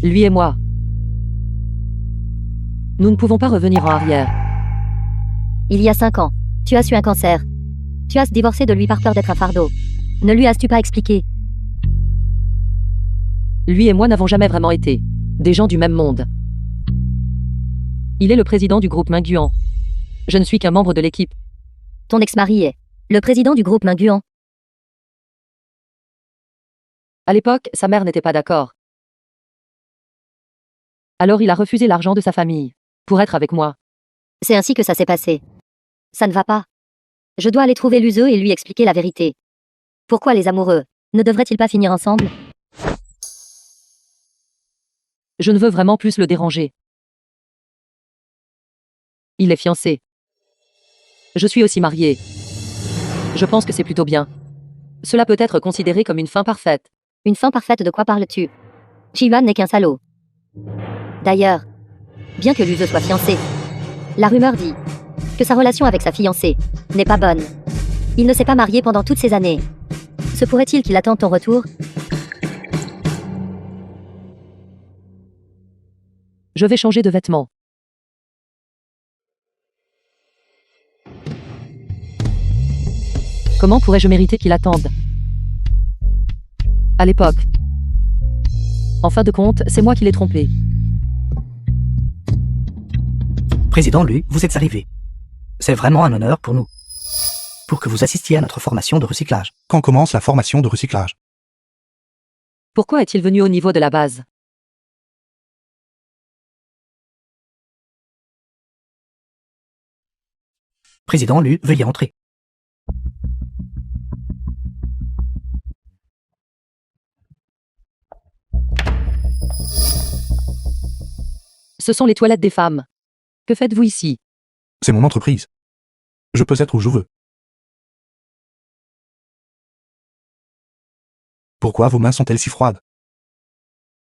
Lui et moi. Nous ne pouvons pas revenir en arrière. Il y a 5 ans. Tu as su un cancer. Tu as divorcé de lui par peur d'être un fardeau. Ne lui as-tu pas expliqué? Lui et moi n'avons jamais vraiment été des gens du même monde. Il est le président du groupe Minguan. Je ne suis qu'un membre de l'équipe. Ton ex-mari est le président du groupe Minguan. À l'époque, sa mère n'était pas d'accord. Alors il a refusé l'argent de sa famille pour être avec moi. C'est ainsi que ça s'est passé. Ça ne va pas. Je dois aller trouver Luzeux et lui expliquer la vérité. Pourquoi les amoureux ne devraient-ils pas finir ensemble? Je ne veux vraiment plus le déranger. Il est fiancé. Je suis aussi mariée. Je pense que c'est plutôt bien. Cela peut être considéré comme une fin parfaite. Une fin parfaite, de quoi parles-tu? Ji-Yuan n'est qu'un salaud. D'ailleurs, bien que Luzeux soit fiancé, la rumeur dit que sa relation avec sa fiancée n'est pas bonne. Il ne s'est pas marié pendant toutes ces années. Se pourrait-il qu'il attende ton retour? Je vais changer de vêtements. Comment pourrais-je mériter qu'il attende? À l'époque. En fin de compte, c'est moi qui l'ai trompé. Président Lu, vous êtes arrivé. C'est vraiment un honneur pour nous. Pour que vous assistiez à notre formation de recyclage. Quand commence la formation de recyclage? Pourquoi est-il venu au niveau de la base? Président Lu, veuillez entrer. Ce sont les toilettes des femmes. Que faites-vous ici? C'est mon entreprise. Je peux être où je veux. Pourquoi vos mains sont-elles si froides?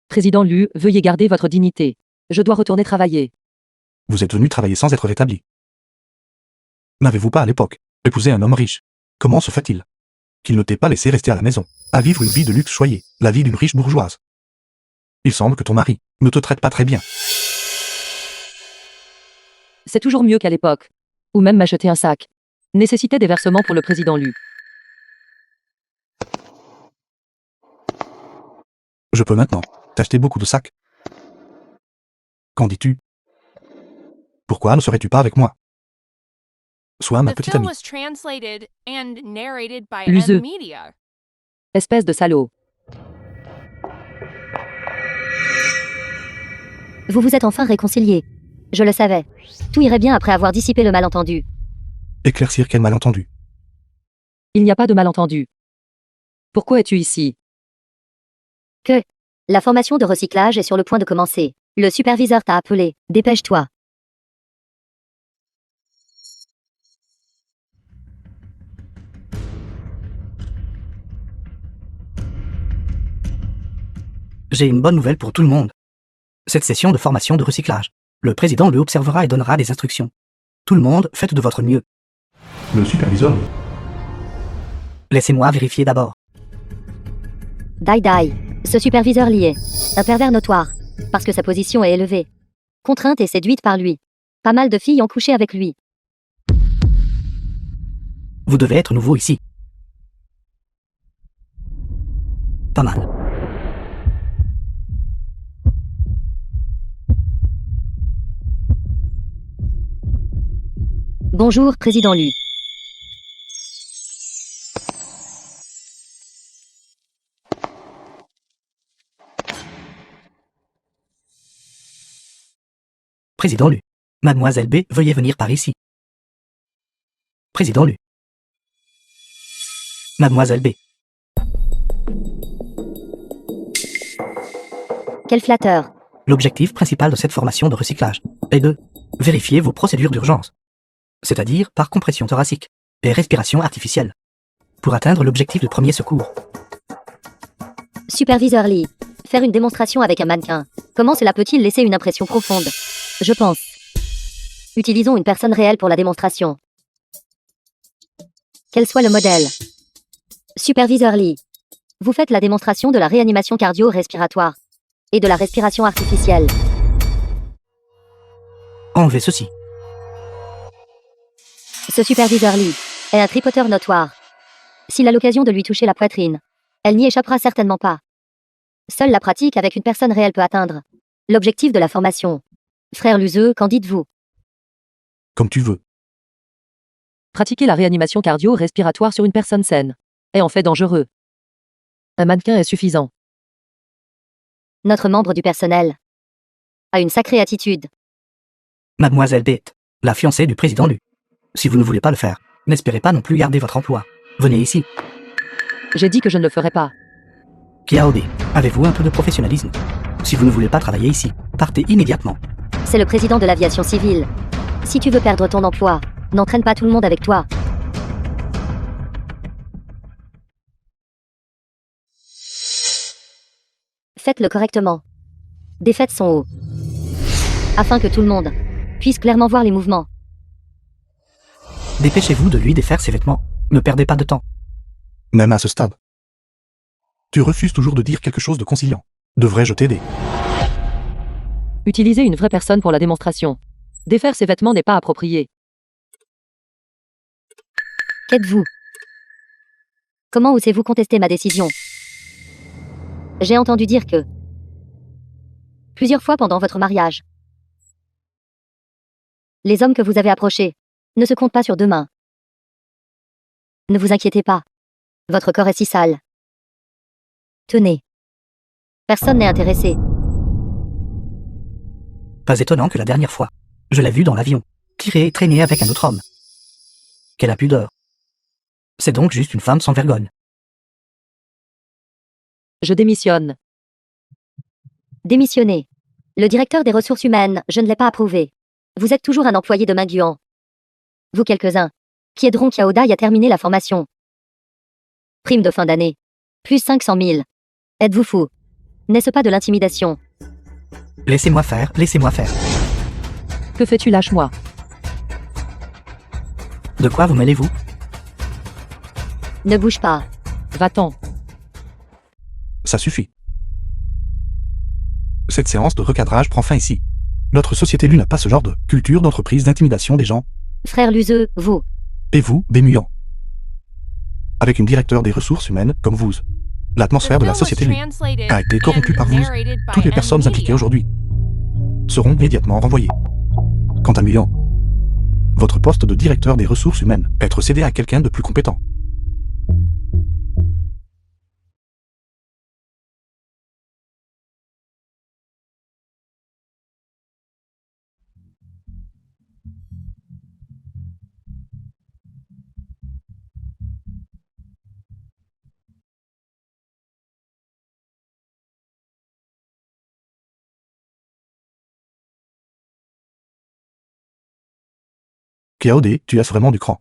Président Lu, veuillez garder votre dignité. Je dois retourner travailler. Vous êtes venu travailler sans être rétabli. N'avez-vous pas à l'époque épousé un homme riche? Comment se fait-il qu'il ne t'ait pas laissé rester à la maison, à vivre une vie de luxe choyée, la vie d'une riche bourgeoise? Il semble que ton mari ne te traite pas très bien. C'est toujours mieux qu'à l'époque. Ou même m'acheter un sac. Nécessitait des versements pour le président Lu. Je peux maintenant t'acheter beaucoup de sacs. Qu'en dis-tu? Pourquoi ne serais-tu pas avec moi? Sois ma The petite film amie. was translated and narrated by Luzeux. M Media. Espèce de salaud. Vous vous êtes enfin réconciliés. Je le savais. Tout irait bien après avoir dissipé le malentendu. Éclaircir quel malentendu? Il n'y a pas de malentendu. Pourquoi es-tu ici? La formation de recyclage est sur le point de commencer. Le superviseur t'a appelé. Dépêche-toi. J'ai une bonne nouvelle pour tout le monde. Cette session de formation de recyclage, le président le observera et donnera des instructions. Tout le monde, faites de votre mieux. Le superviseur. Laissez-moi vérifier d'abord. Dai Dai, ce superviseur lié. Un pervers notoire. Parce que sa position est élevée. Contrainte et séduite par lui. Pas mal de filles ont couché avec lui. Vous devez être nouveau ici. Pas mal. Bonjour, président Lu. Président Lu. Mademoiselle B, veuillez venir par ici. Président Lu. Mademoiselle B. Quel flatteur. L'objectif principal de cette formation de recyclage est de vérifier vos procédures d'urgence, c'est-à-dire par compression thoracique et respiration artificielle, pour atteindre l'objectif de premier secours. Superviseur Lee. Faire une démonstration avec un mannequin. Comment cela peut-il laisser une impression profonde? Je pense. Utilisons une personne réelle pour la démonstration. Quel soit le modèle. Superviseur Lee. Vous faites la démonstration de la réanimation cardio-respiratoire et de la respiration artificielle. Enlevez ceci. Ce superviseur Lee est un tripoteur notoire. S'il a l'occasion de lui toucher la poitrine, elle n'y échappera certainement pas. Seule la pratique avec une personne réelle peut atteindre l'objectif de la formation. Frère Luzeux, qu'en dites-vous? Comme tu veux. Pratiquer la réanimation cardio-respiratoire sur une personne saine est en fait dangereux. Un mannequin est suffisant. Notre membre du personnel a une sacrée attitude. Mademoiselle B, la fiancée du président Lu. Si vous ne voulez pas le faire, n'espérez pas non plus garder votre emploi. Venez ici. J'ai dit que je ne le ferai pas. Kiaobe, avez-vous un peu de professionnalisme? Si vous ne voulez pas travailler ici, partez immédiatement. C'est le président de l'aviation civile. Si tu veux perdre ton emploi, n'entraîne pas tout le monde avec toi. Faites-le correctement. Défaites son haut. Afin que tout le monde puisse clairement voir les mouvements. Dépêchez-vous de lui défaire ses vêtements. Ne perdez pas de temps. Même à ce stade. Tu refuses toujours de dire quelque chose de conciliant. Devrais-je t'aider? Utiliser une vraie personne pour la démonstration. Défaire ses vêtements n'est pas approprié. Qu'êtes-vous? Comment osez-vous contester ma décision? J'ai entendu dire que plusieurs fois pendant votre mariage, les hommes que vous avez approchés ne se comptent pas sur deux mains. Ne vous inquiétez pas. Votre corps est si sale. Tenez. Personne n'est intéressé. Pas étonnant que la dernière fois, je l'ai vu dans l'avion, tirer et traîner avec un autre homme. Quelle a pudeur. C'est donc juste une femme sans vergogne. Je démissionne. Démissionnez. Le directeur des ressources humaines, je ne l'ai pas approuvé. Vous êtes toujours un employé de Mingyuan. Vous quelques-uns, qui aideront Kiaodai à terminer la formation. Prime de fin d'année. Plus 500 000. Êtes-vous fou? N'est-ce pas de l'intimidation? Laissez-moi faire, laissez-moi faire. Que fais-tu? Lâche-moi. De quoi vous mêlez-vous? Ne bouge pas. Va-t'en. Ça suffit. Cette séance de recadrage prend fin ici. Notre société Lu n'a pas ce genre de culture d'entreprise d'intimidation des gens. Frère Luzeux, vous. Et vous, Bémuyan. Avec une directeur des ressources humaines comme vous. L'atmosphère de la société Lu a été corrompue par vous. Toutes les personnes impliquées aujourd'hui seront immédiatement renvoyées. Quant à Muyan, votre poste de directeur des ressources humaines peut être cédé à quelqu'un de plus compétent. Kiaodé, tu as vraiment du cran.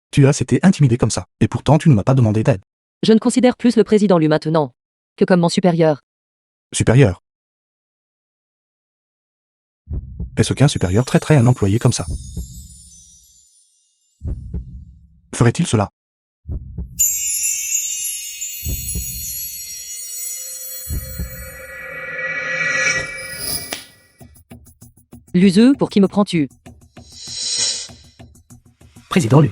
Tu as été intimidé comme ça, et pourtant tu ne m'as pas demandé d'aide. Je ne considère plus le président Lu maintenant que comme mon supérieur. Supérieur. Est-ce qu'un supérieur traiterait un employé comme ça? Ferait-il cela? L'useux, pour qui me prends-tu? Président Lu.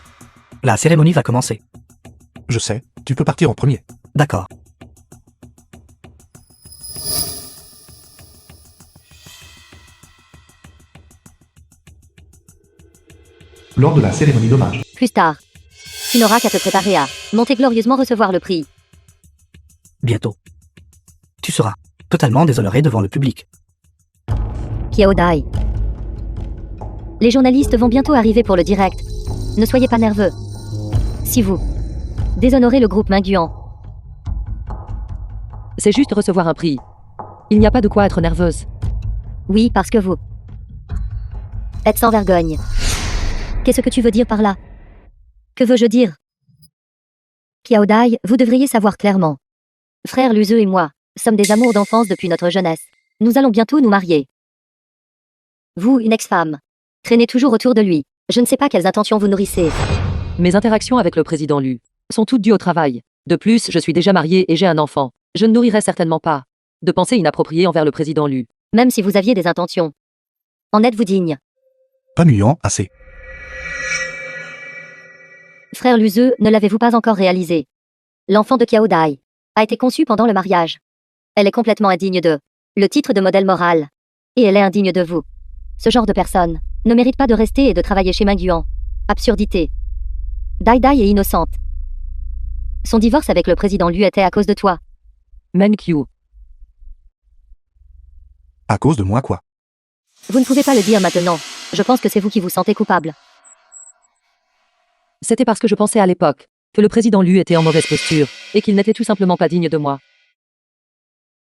La cérémonie va commencer. Je sais, tu peux partir en premier. D'accord. Lors de la cérémonie d'hommage, Plus tard. Tu n'auras qu'à te préparer à monter glorieusement recevoir le prix. Bientôt. Tu seras totalement déshonoré devant le public. Kiaodai. Les journalistes vont bientôt arriver pour le direct. Ne soyez pas nerveux. Si vous déshonorez le groupe Minguan, C'est juste recevoir un prix. Il n'y a pas de quoi être nerveuse. oui, parce que vous êtes sans vergogne. Qu'est-ce que tu veux dire par là? Que veux-je dire? Kiaodai, vous devriez savoir clairement. Frère Luzeux et moi sommes des amours d'enfance depuis notre jeunesse. Nous allons bientôt nous marier. Vous, une ex-femme, traînez toujours autour de lui. Je ne sais pas quelles intentions vous nourrissez. Mes interactions avec le président Lu sont toutes dues au travail. De plus, je suis déjà mariée et j'ai un enfant. Je ne nourrirai certainement pas de pensées inappropriées envers le président Lu. Même si vous aviez des intentions. En êtes-vous digne? pas Nguyen, assez. Frère Luzeux, ne l'avez-vous pas encore réalisé? L'enfant de Kiaodai a été conçu pendant le mariage. Elle est complètement indigne de le titre de modèle moral. Et elle est indigne de vous. Ce genre de personne ne mérite pas de rester et de travailler chez Minguan. Absurdité. Dai Dai est innocente. Son divorce avec le président Lu était à cause de toi. Meng Qiu. À cause de moi quoi? Vous ne pouvez pas le dire maintenant. Je pense que c'est vous qui vous sentez coupable. C'était parce que je pensais à l'époque que le président Lu était en mauvaise posture et qu'il n'était tout simplement pas digne de moi.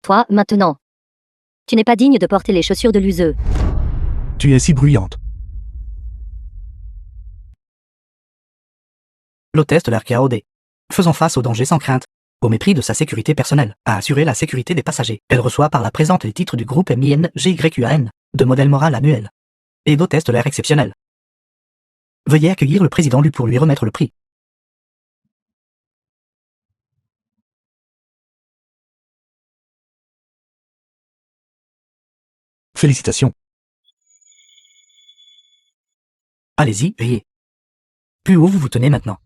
Toi, maintenant. Tu n'es pas digne de porter les chaussures de Luzeux. Tu es si bruyante. L'hôtesse de l'air Kiaodai. Faisant face aux dangers sans crainte, au mépris de sa sécurité personnelle, à assurer la sécurité des passagers. Elle reçoit par la présente les titres du groupe MINGYUAN, de modèle moral annuel, et d'hôtesse de l'air exceptionnelle. Veuillez accueillir le président Lu pour lui remettre le prix. Félicitations. Allez-y, veillez. Plus haut vous vous tenez maintenant,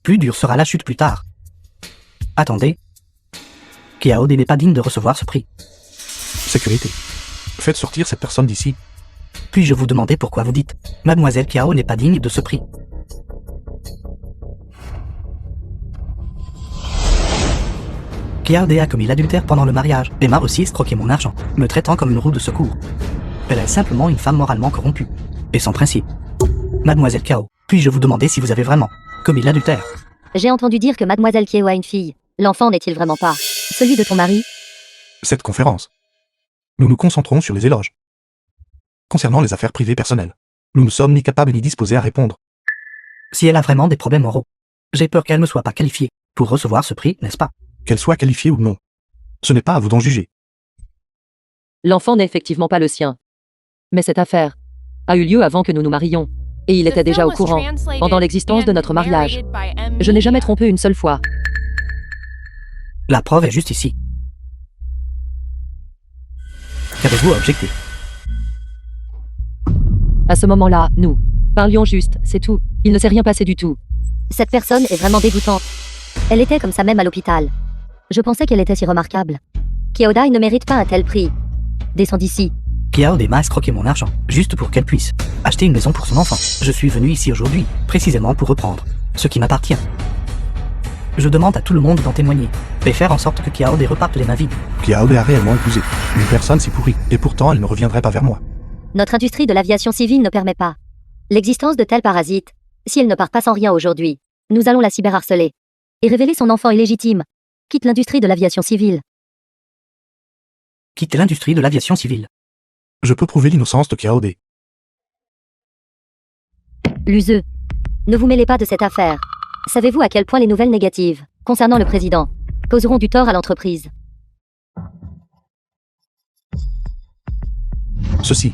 plus dure sera la chute plus tard. Attendez. Kiaodai n'est pas digne de recevoir ce prix. Sécurité. Faites sortir cette personne d'ici. Puis-je vous demander pourquoi vous dites « Mademoiselle Kiao n'est pas digne de ce prix ». Kiaodai a commis l'adultère pendant le mariage et m'a aussi escroqué mon argent, me traitant comme une roue de secours. Elle est simplement une femme moralement corrompue et sans principe. Mademoiselle Kiao, puis-je vous demander si vous avez vraiment commis l'adultère? J'ai entendu dire que Mademoiselle Kieo a une fille. L'enfant n'est-il vraiment pas celui de ton mari? Cette conférence. Nous nous concentrons sur les éloges. Concernant les affaires privées personnelles, nous ne sommes ni capables ni disposés à répondre. Si elle a vraiment des problèmes moraux, j'ai peur qu'elle ne soit pas qualifiée pour recevoir ce prix, n'est-ce pas? Qu'elle soit qualifiée ou non. Ce n'est pas à vous d'en juger. L'enfant n'est effectivement pas le sien. Mais cette affaire a eu lieu avant que nous nous marions. Et il était déjà au courant pendant l'existence de notre mariage. Je n'ai jamais trompé une seule fois. La preuve est juste ici. Qu'avez-vous à objecter? À ce moment-là, nous parlions juste, c'est tout. Il ne s'est rien passé du tout. Cette personne est vraiment dégoûtante. Elle était comme ça même à l'hôpital. Je pensais qu'elle était si remarquable. Kiaodai ne mérite pas un tel prix. Descends d'ici. Kiaodai m'a escroqué mon argent, juste pour qu'elle puisse acheter une maison pour son enfant. Je suis venu ici aujourd'hui, précisément pour reprendre ce qui m'appartient. Je demande à tout le monde d'en témoigner, et faire en sorte que Kiaodai reparte les mains vides. Kiaodai a réellement épousé une personne si pourrie, et pourtant elle ne reviendrait pas vers moi. Notre industrie de l'aviation civile ne permet pas l'existence de tels parasites. Si elle ne part pas sans rien aujourd'hui, nous allons la cyberharceler et révéler son enfant illégitime. Quitte l'industrie de l'aviation civile. Quitter l'industrie de l'aviation civile. Je peux prouver l'innocence de Kiaodai. Luzeux, ne vous mêlez pas de cette affaire. Savez-vous à quel point les nouvelles négatives concernant le président causeront du tort à l'entreprise? Ceci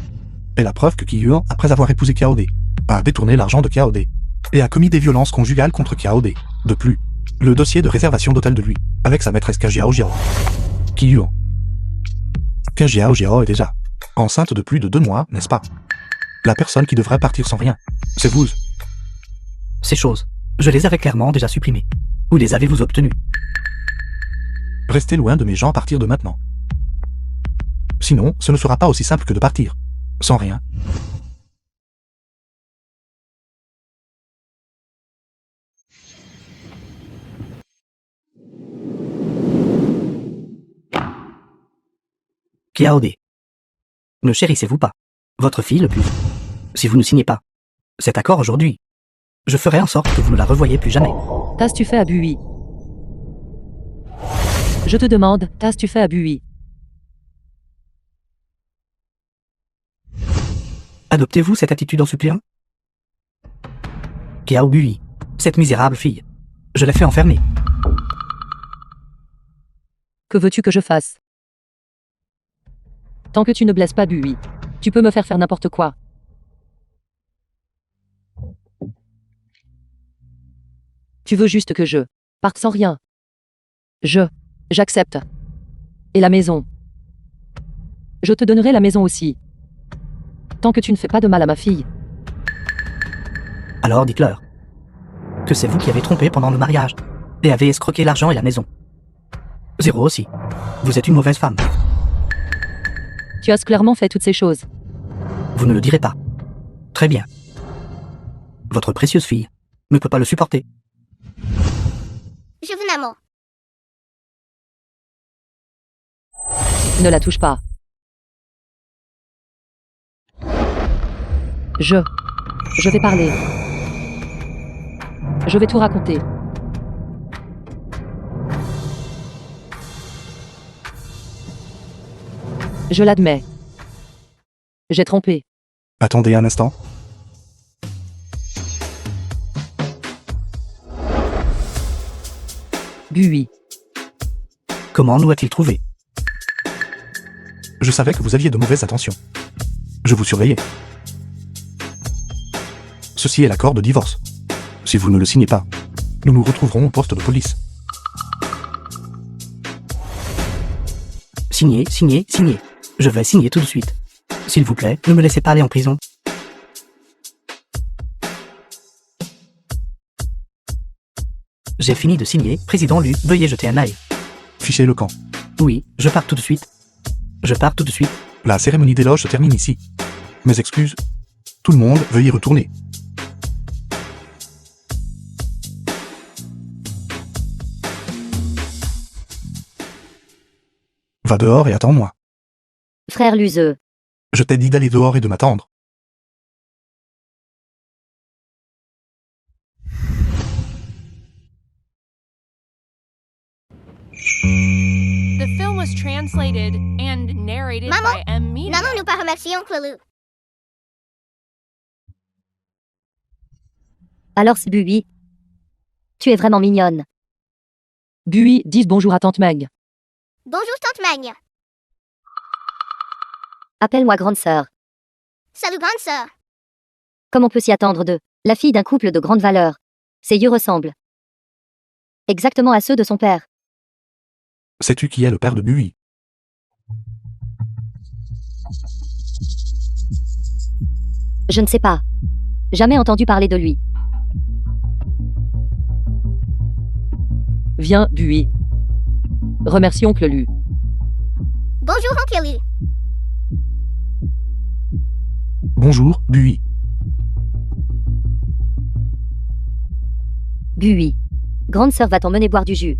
est la preuve que Ki-Yuan, après avoir épousé Kiao-de, a détourné l'argent de Kiao-de et a commis des violences conjugales contre Kiao-de. De plus, le dossier de réservation d'hôtel de lui, avec sa maîtresse Kajiao Jiao. Ki-Yuan. Kajiao Jiao est déjà enceinte de plus de 2 mois, n'est-ce pas? La personne qui devrait partir sans rien, c'est vous. Ces choses, je les avais clairement déjà supprimées. Où les avez-vous obtenues? Restez loin de mes gens à partir de maintenant. Sinon, ce ne sera pas aussi simple que de partir. Sans rien. Kiao-de. Ne chérissez-vous pas votre fille le plus? Si vous ne signez pas cet accord aujourd'hui, je ferai en sorte que vous ne la revoyez plus jamais. Qu'as-tu fait à Bui? Je te demande, qu'as-tu fait à Bui? Adoptez-vous cette attitude en suppliant? Kiao Bui, cette misérable fille, je l'ai fait enfermer. Que veux-tu que je fasse? Tant que tu ne blesses pas Bui, tu peux me faire n'importe quoi. Tu veux juste que je parte sans rien. J'accepte. Et la maison. Je te donnerai la maison aussi. Tant que tu ne fais pas de mal à ma fille. Alors dites-leur que c'est vous qui avez trompé pendant le mariage et avez escroqué l'argent et la maison. Zéro aussi. Vous êtes une mauvaise femme. Tu as clairement fait toutes ces choses. Vous ne le direz pas. Très bien. Votre précieuse fille ne peut pas le supporter. Je veux Namo. Ne la touche pas. Je vais parler. Je vais tout raconter. Je l'admets. J'ai trompé. Attendez un instant. Bui. Comment nous a-t-il trouvé? Je savais que vous aviez de mauvaises intentions. Je vous surveillais. Ceci est l'accord de divorce. Si vous ne le signez pas, nous nous retrouverons au poste de police. Signez, signez, signez. Je vais signer tout de suite. S'il vous plaît, ne me laissez pas aller en prison. J'ai fini de signer. Président Lu, veuillez jeter un œil. Fichez le camp. Oui, je pars tout de suite. Je pars tout de suite. La cérémonie d'éloge se termine ici. Mes excuses. Tout le monde veuille y retourner. Va dehors et attends-moi. Frère Luzeux. Je t'ai dit d'aller dehors et de m'attendre. The film was translated and narrated Maman, by M. Media. Namo nous pas remercier Oncle Lu. Alors Bui. Tu es vraiment mignonne. Bui, dis bonjour à tante Meg. Bonjour Tante Magna. Appelle-moi grande sœur. Salut grande sœur. Comme on peut s'y attendre de la fille d'un couple de grande valeur. Ses yeux ressemblent exactement à ceux de son père. Sais-tu qui est le père de Bui? Je ne sais pas. Jamais entendu parler de lui. Viens, Bui. Remercie oncle Lu. Bonjour Oncle Lu. Bonjour, Bui. Bui. Grande sœur va t'emmener boire du jus.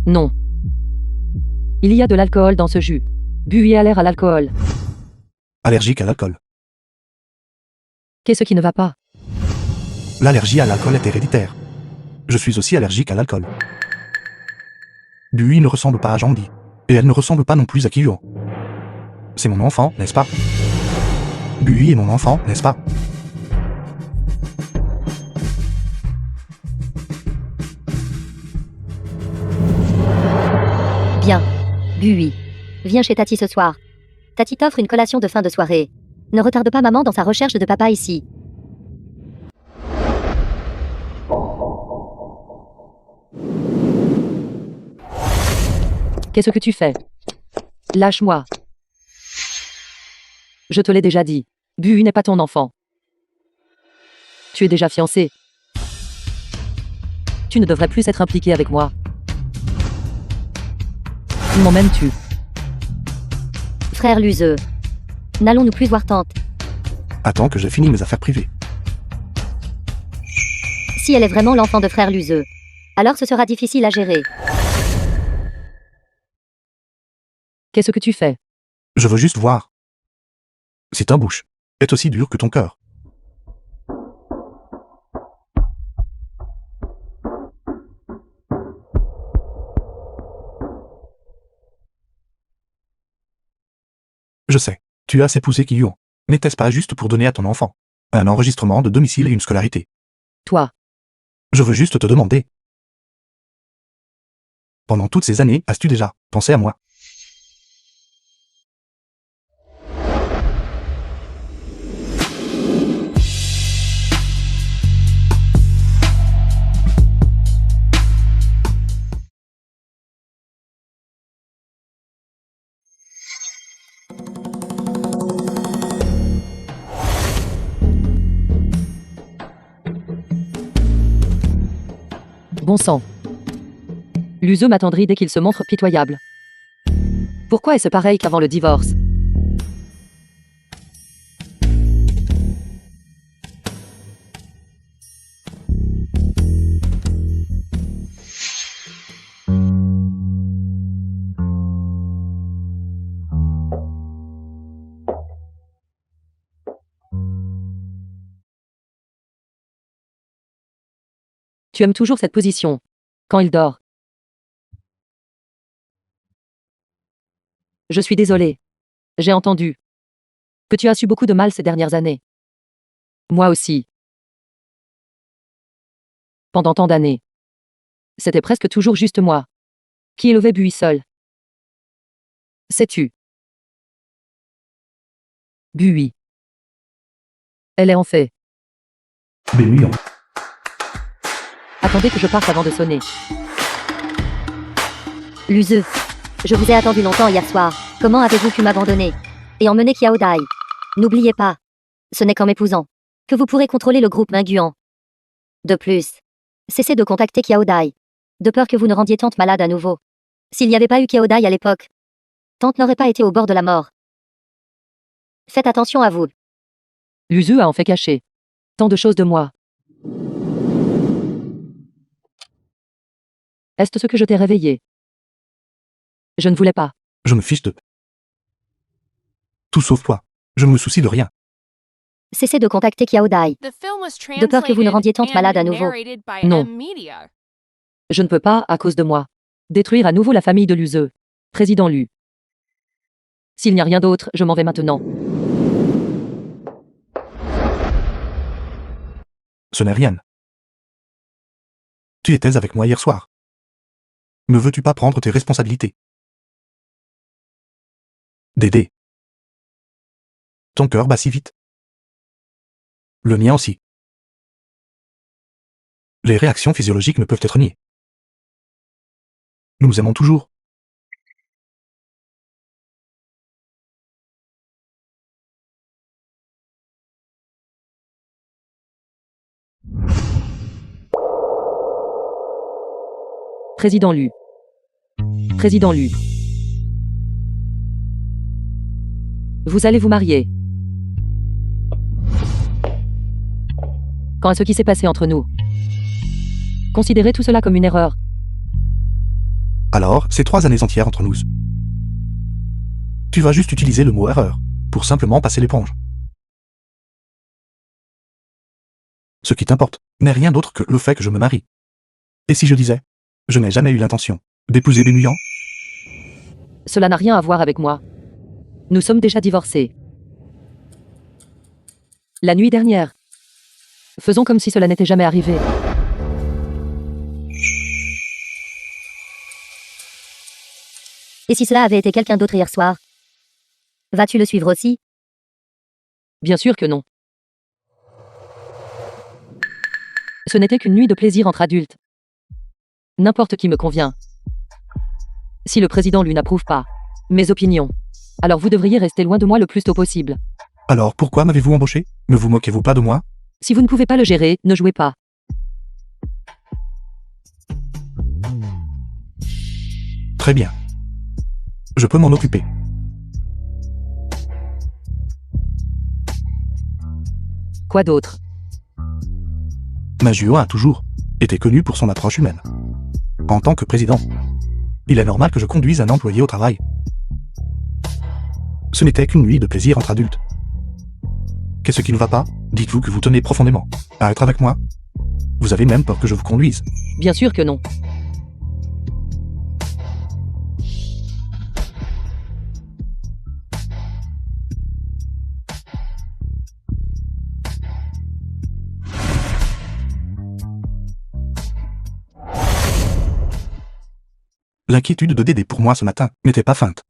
Non. Il y a de l'alcool dans ce jus. Bui a l'air à l'alcool. Allergique à l'alcool. Qu'est-ce qui ne va pas? L'allergie à l'alcool est héréditaire. Je suis aussi allergique à l'alcool. Bui ne ressemble pas à Jandy. Et elle ne ressemble pas non plus à Ki-Yuan. C'est mon enfant, n'est-ce pas? Bui est mon enfant, n'est-ce pas? Bien. Bui. Viens chez Tati ce soir. Tati t'offre une collation de fin de soirée. Ne retarde pas maman dans sa recherche de papa ici. Qu'est-ce que tu fais? Lâche-moi. Je te l'ai déjà dit. Bu n'est pas ton enfant. Tu es déjà fiancé. Tu ne devrais plus être impliqué avec moi. M'emmènes-tu? Frère Luzeux. N'allons-nous plus voir tante? Attends que j'ai fini mes affaires privées. Si elle est vraiment l'enfant de frère Luzeux, alors ce sera difficile à gérer. Qu'est-ce que tu fais? Je veux juste voir. Si ta bouche est aussi dure que ton cœur. Je sais, tu as assez poussé qui ont. N'était-ce pas juste pour donner à ton enfant un enregistrement de domicile et une scolarité? Toi. Je veux juste te demander. Pendant toutes ces années, as-tu déjà pensé à moi? Bon sang. Luzeux m'attendrit dès qu'il se montre pitoyable. Pourquoi est-ce pareil qu'avant le divorce? Tu aimes toujours cette position. Quand il dort. Je suis désolée. J'ai entendu que tu as su beaucoup de mal ces dernières années. Moi aussi. Pendant tant d'années. C'était presque toujours juste moi qui élevais Buis seul. Sais-tu? Buis. Elle est en fait. Bénuant. Attendez que je parte avant de sonner. Luzeux. Je vous ai attendu longtemps hier soir. Comment avez-vous pu m'abandonner et emmener Kiaodai? N'oubliez pas. Ce n'est qu'en m'épousant que vous pourrez contrôler le groupe Minguan. De plus, cessez de contacter Kiaodai. De peur que vous ne rendiez tante malade à nouveau. S'il n'y avait pas eu Kiaodai à l'époque, tante n'aurait pas été au bord de la mort. Faites attention à vous. Luzeux a en fait caché tant de choses de moi. Est-ce ce que je t'ai réveillé? Je ne voulais pas. Je me fiche de tout sauf toi. Je ne me soucie de rien. Cessez de contacter Kiaodai. The film was De peur que vous ne rendiez tante translated malade à and nouveau. narrated by Non. M-Media. Je ne peux pas, à cause de moi, détruire à nouveau la famille de Luzeux. Président Lu. S'il n'y a rien d'autre, je m'en vais maintenant. Ce n'est rien. Tu étais avec moi hier soir. Ne veux-tu pas prendre tes responsabilités? Dédé. Ton cœur bat si vite. Le mien aussi. Les réactions physiologiques ne peuvent être niées. Nous nous aimons toujours. Président Lu. Président Lu. Vous allez vous marier. Quand est-ce qui s'est passé entre nous? Considérez tout cela comme une erreur. Alors, c'est 3 années entières entre nous. Tu vas juste utiliser le mot erreur pour simplement passer l'éponge. Ce qui t'importe n'est rien d'autre que le fait que je me marie. Et si je disais, je n'ai jamais eu l'intention d'épouser Bénuant? Cela n'a rien à voir avec moi. Nous sommes déjà divorcés. La nuit dernière. Faisons comme si cela n'était jamais arrivé. Et si cela avait été quelqu'un d'autre hier soir? Vas-tu le suivre aussi? Bien sûr que non. Ce n'était qu'une nuit de plaisir entre adultes. N'importe qui me convient. Si le président lui n'approuve pas mes opinions, alors vous devriez rester loin de moi le plus tôt possible. Alors pourquoi m'avez-vous embauché? Ne vous moquez-vous pas de moi? Si vous ne pouvez pas le gérer, ne jouez pas. Très bien. Je peux m'en occuper. Quoi d'autre? Maggio a toujours été connu pour son approche humaine. En tant que président, il est normal que je conduise un employé au travail. Ce n'était qu'une nuit de plaisir entre adultes. Qu'est-ce qui ne va pas? Dites-vous que vous tenez profondément à être avec moi? Vous avez même peur que je vous conduise. Bien sûr que non. L'inquiétude de Dédé pour moi ce matin n'était pas feinte.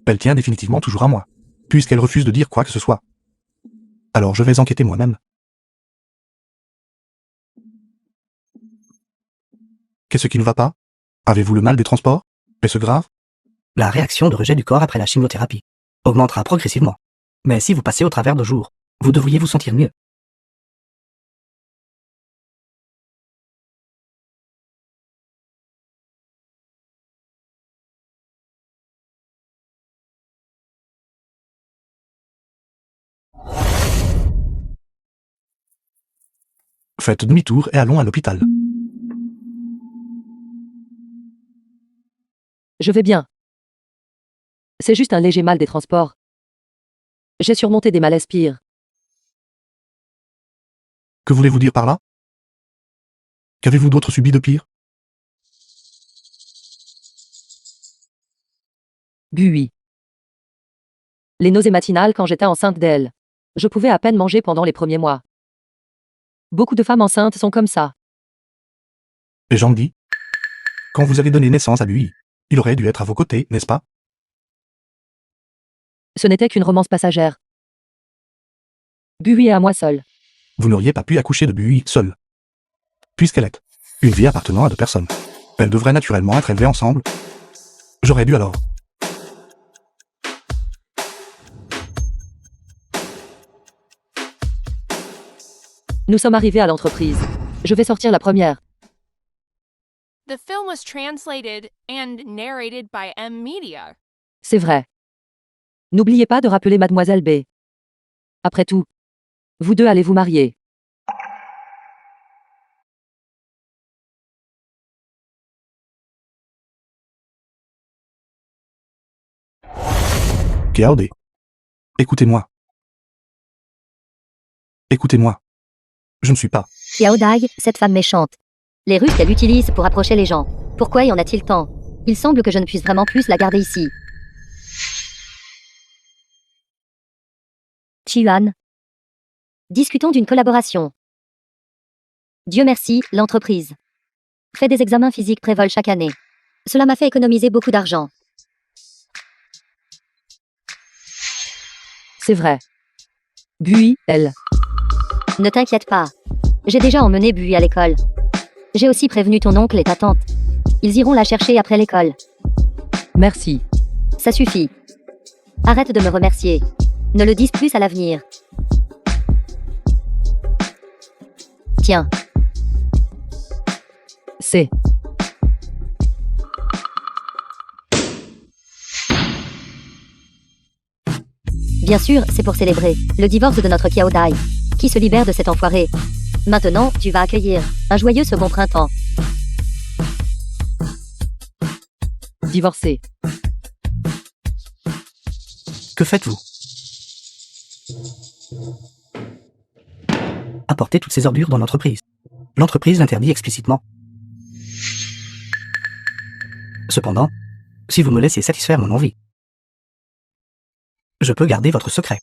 Elle tient définitivement toujours à moi, puisqu'elle refuse de dire quoi que ce soit. Alors je vais enquêter moi-même. Qu'est-ce qui ne va pas? Avez-vous le mal des transports? Est-ce grave? La réaction de rejet du corps après la chimiothérapie augmentera progressivement. Mais si vous passez au travers de jours, vous devriez vous sentir mieux. Faites demi-tour et allons à l'hôpital. Je vais bien. C'est juste un léger mal des transports. J'ai surmonté des malaises pires. Que voulez-vous dire par là? Qu'avez-vous d'autre subi de pire? Bui. Les nausées matinales quand j'étais enceinte d'elle. Je pouvais à peine manger pendant les premiers mois. Beaucoup de femmes enceintes sont comme ça. Et Jean dit, quand vous avez donné naissance à lui, il aurait dû être à vos côtés, n'est-ce pas? Ce n'était qu'une romance passagère. Bui est à moi seule. Vous n'auriez pas pu accoucher de Bui seule. Puisqu'elle est une vie appartenant à deux personnes. Elles devraient naturellement être élevées ensemble. J'aurais dû alors. Nous sommes arrivés à l'entreprise. Je vais sortir la première. The film was translated and narrated by M Media. C'est vrai. N'oubliez pas de rappeler Mademoiselle B. Après tout, vous deux allez vous marier. Kiaode. Écoutez-moi. Écoutez-moi. Je ne suis pas. Kiaodai, cette femme méchante. Les russes qu'elle utilise pour approcher les gens. Pourquoi y en a-t-il tant? Il semble que je ne puisse vraiment plus la garder ici. Chi-Yuan. Discutons d'une collaboration. Dieu merci, l'entreprise fait des examens physiques prévol chaque année. Cela m'a fait économiser beaucoup d'argent. C'est vrai. Bui, elle. Ne t'inquiète pas. J'ai déjà emmené Bui à l'école. J'ai aussi prévenu ton oncle et ta tante. Ils iront la chercher après l'école. Merci. Ça suffit. Arrête de me remercier. Ne le dis plus à l'avenir. Tiens. C'est. Bien sûr, c'est pour célébrer le divorce de notre Kiaodai, qui se libère de cet enfoiré. Maintenant, tu vas accueillir un joyeux second printemps. Divorcé. Que faites-vous? Apportez toutes ces ordures dans l'entreprise. L'entreprise l'interdit explicitement. Cependant, si vous me laissez satisfaire mon envie, je peux garder votre secret.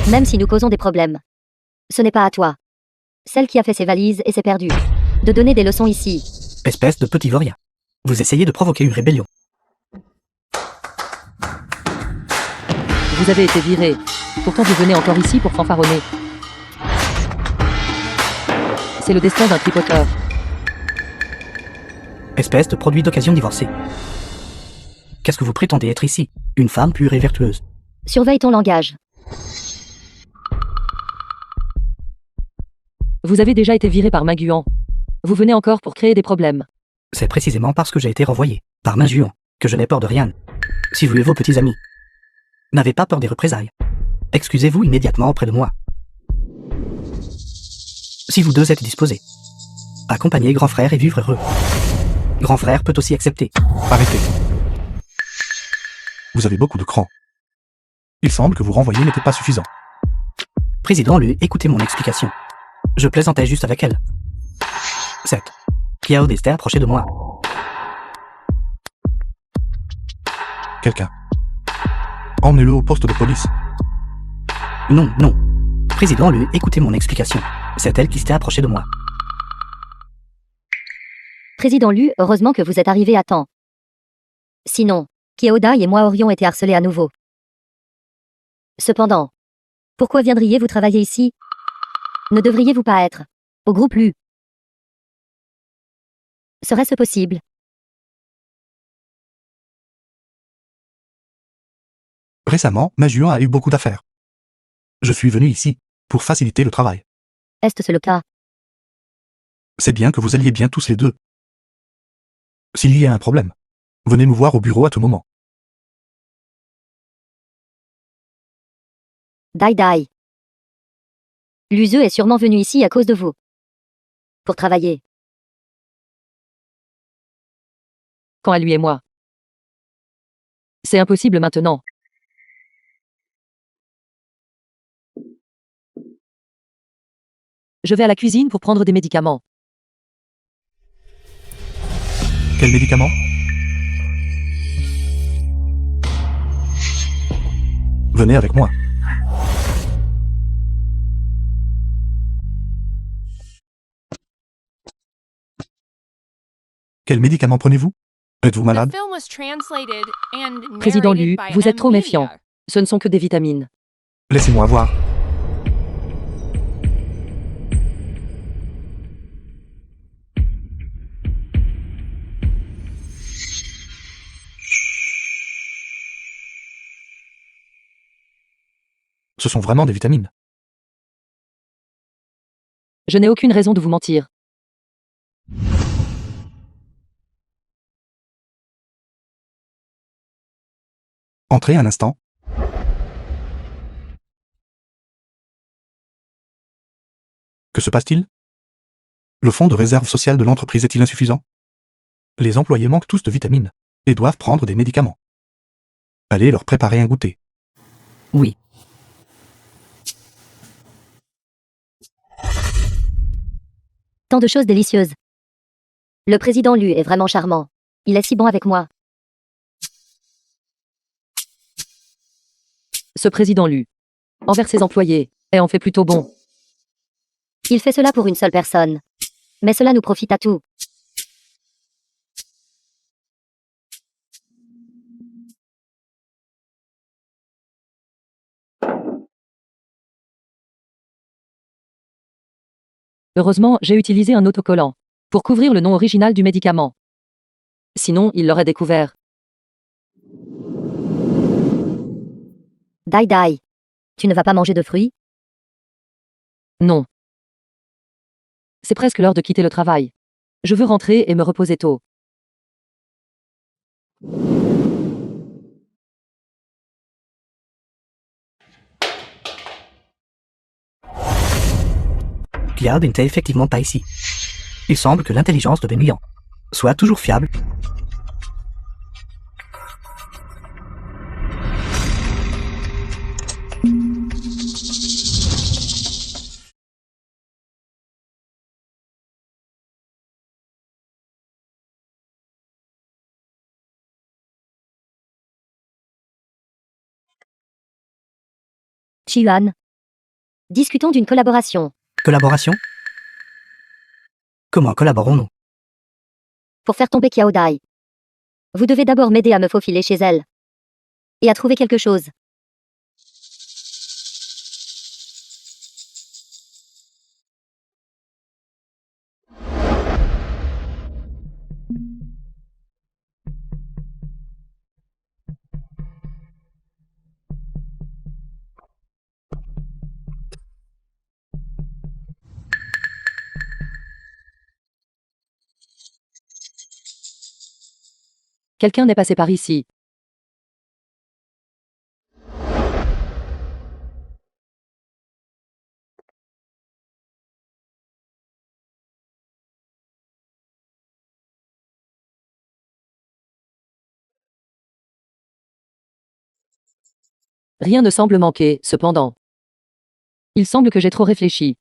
Même si nous causons des problèmes. Ce n'est pas à toi, celle qui a fait ses valises et s'est perdue, de donner des leçons ici. Espèce de petit vaurien. Vous essayez de provoquer une rébellion. Vous avez été viré. Pourtant vous venez encore ici pour fanfaronner. C'est le destin d'un tripoteur. Espèce de produit d'occasion divorcé. Qu'est-ce que vous prétendez être ici? Une femme pure et vertueuse. Surveille ton langage. Vous avez déjà été viré par Maguan. Vous venez encore pour créer des problèmes. C'est précisément parce que j'ai été renvoyé par Maguan que je n'ai peur de rien. Si vous et vos petits amis n'avez pas peur des représailles, excusez-vous immédiatement auprès de moi. Si vous deux êtes disposés, accompagnez grand frère et vivre heureux. Grand frère peut aussi accepter. Arrêtez. Vous avez beaucoup de cran. Il semble que vous renvoyer n'était pas suffisant. Président Lu, écoutez mon explication. Je plaisantais juste avec elle. 7. Kiao s'était approché de moi. Quelqu'un. Emmenez-le au poste de police. Non, non. Président Lu, écoutez mon explication. C'est elle qui s'était approchée de moi. Président Lu, heureusement que vous êtes arrivé à temps. Sinon, Kiaodai et moi aurions été harcelés à nouveau. Cependant, pourquoi viendriez-vous travailler ici? Ne devriez-vous pas être au groupe Lu? Serait-ce possible? Récemment, Majuan a eu beaucoup d'affaires. Je suis venu ici pour faciliter le travail. Est-ce le cas? C'est bien que vous alliez bien tous les deux. S'il y a un problème, venez me voir au bureau à tout moment. Dai Dai. L'Uzeux est sûrement venu ici à cause de vous. Pour travailler. Quand à lui et moi. C'est impossible maintenant. Je vais à la cuisine pour prendre des médicaments. Quel médicament? Venez avec moi. Quel médicament prenez-vous? Êtes-vous The malade? film was translated and Président narrated Lu, by vous êtes trop M. méfiant. Media. Ce ne sont que des vitamines. Laissez-moi voir. Ce sont vraiment des vitamines. Je n'ai aucune raison de vous mentir. Entrez un instant. Que se passe-t-il? Le fonds de réserve sociale de l'entreprise est-il insuffisant? Les employés manquent tous de vitamines et doivent prendre des médicaments. Allez leur préparer un goûter. Oui. Tant de choses délicieuses. Le président Lu est vraiment charmant. Il est si bon avec moi. Ce président Lu, envers ses employés, est en fait plutôt bon. Il fait cela pour une seule personne. Mais cela nous profite à tous. Heureusement, j'ai utilisé un autocollant pour couvrir le nom original du médicament. Sinon, il l'aurait découvert. Dai Dai. Tu ne vas pas manger de fruits? Non. C'est presque l'heure de quitter le travail. Je veux rentrer et me reposer tôt. Cloud n'était effectivement pas ici. Il semble que l'intelligence de Benlian soit toujours fiable. Chihuan. Discutons d'une collaboration. Collaboration? Comment collaborons-nous? Pour faire tomber Kiaodai. Vous devez d'abord m'aider à me faufiler chez elle. Et à trouver quelque chose. Quelqu'un n'est passé par ici. Rien ne semble manquer, cependant. Il semble que j'ai trop réfléchi.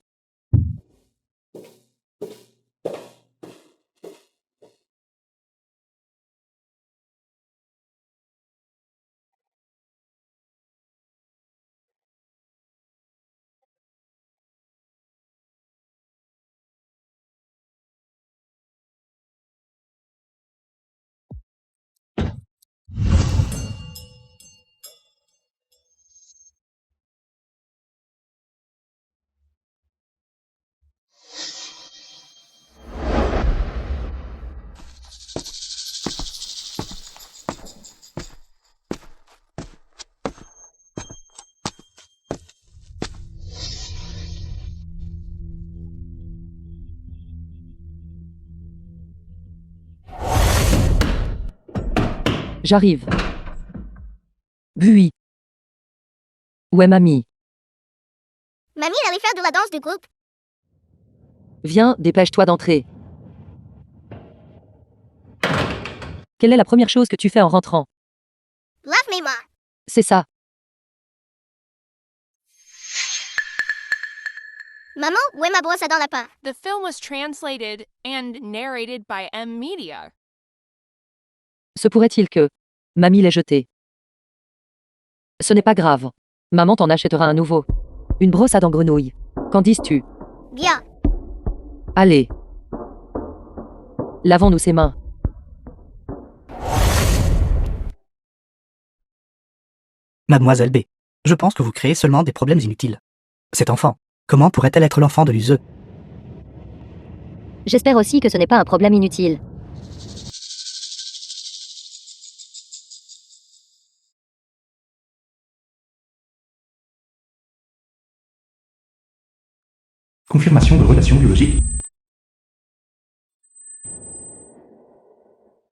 J'arrive. Bui. Où est mamie? Mamie est allée faire de la danse du groupe. Viens, dépêche-toi d'entrer. Quelle est la première chose que tu fais en rentrant? Lave mes mains. C'est ça. Maman, où est ma brosse à dents lapin? The film was translated and narrated by M Media. Se pourrait-il que mamie l'ait jeté? Ce n'est pas grave. Maman t'en achètera un nouveau. Une brosse à dents grenouille. Qu'en dises-tu? Bien. Allez. Lavons-nous ses mains. Mademoiselle B. Je pense que vous créez seulement des problèmes inutiles. Cet enfant, comment pourrait-elle être l'enfant de l'useux? J'espère aussi que ce n'est pas un problème inutile. Confirmation de relation biologique.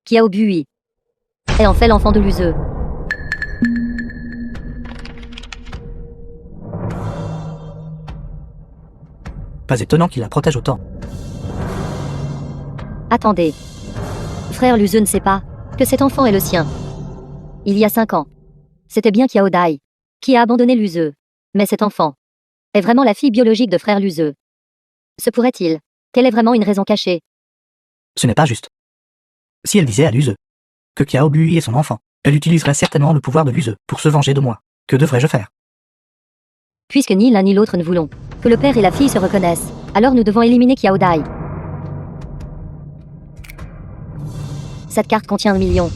Kiao Bui est en fait l'enfant de l'useux. Pas étonnant qu'il la protège autant. Attendez. Frère Luzeux ne sait pas que cet enfant est le sien. Il y a 5 ans. C'était bien Kiao Dai qui a abandonné Luzeux. Mais cet enfant est vraiment la fille biologique de frère Luzeux. Se pourrait-il qu'elle ait vraiment une raison cachée? Ce n'est pas juste. Si elle disait à l'useux que Kiao Bui est son enfant, elle utiliserait certainement le pouvoir de l'useux pour se venger de moi. Que devrais-je faire? Puisque ni l'un ni l'autre ne voulons que le père et la fille se reconnaissent, alors nous devons éliminer Kiao Dai. Cette carte contient 1 million.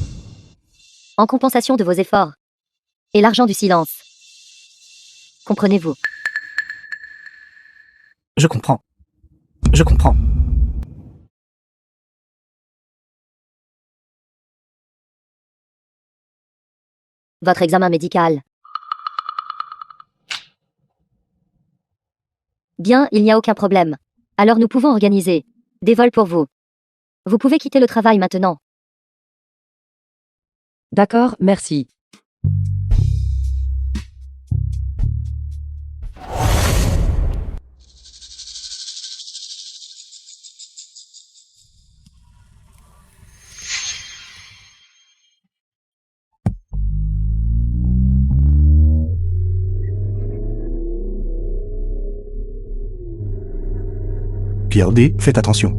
En compensation de vos efforts. Et l'argent du silence. Comprenez-vous? Je comprends. Je comprends. Votre examen médical. Bien, il n'y a aucun problème. Alors nous pouvons organiser des vols pour vous. Vous pouvez quitter le travail maintenant. D'accord, merci. Pierre D, faites attention.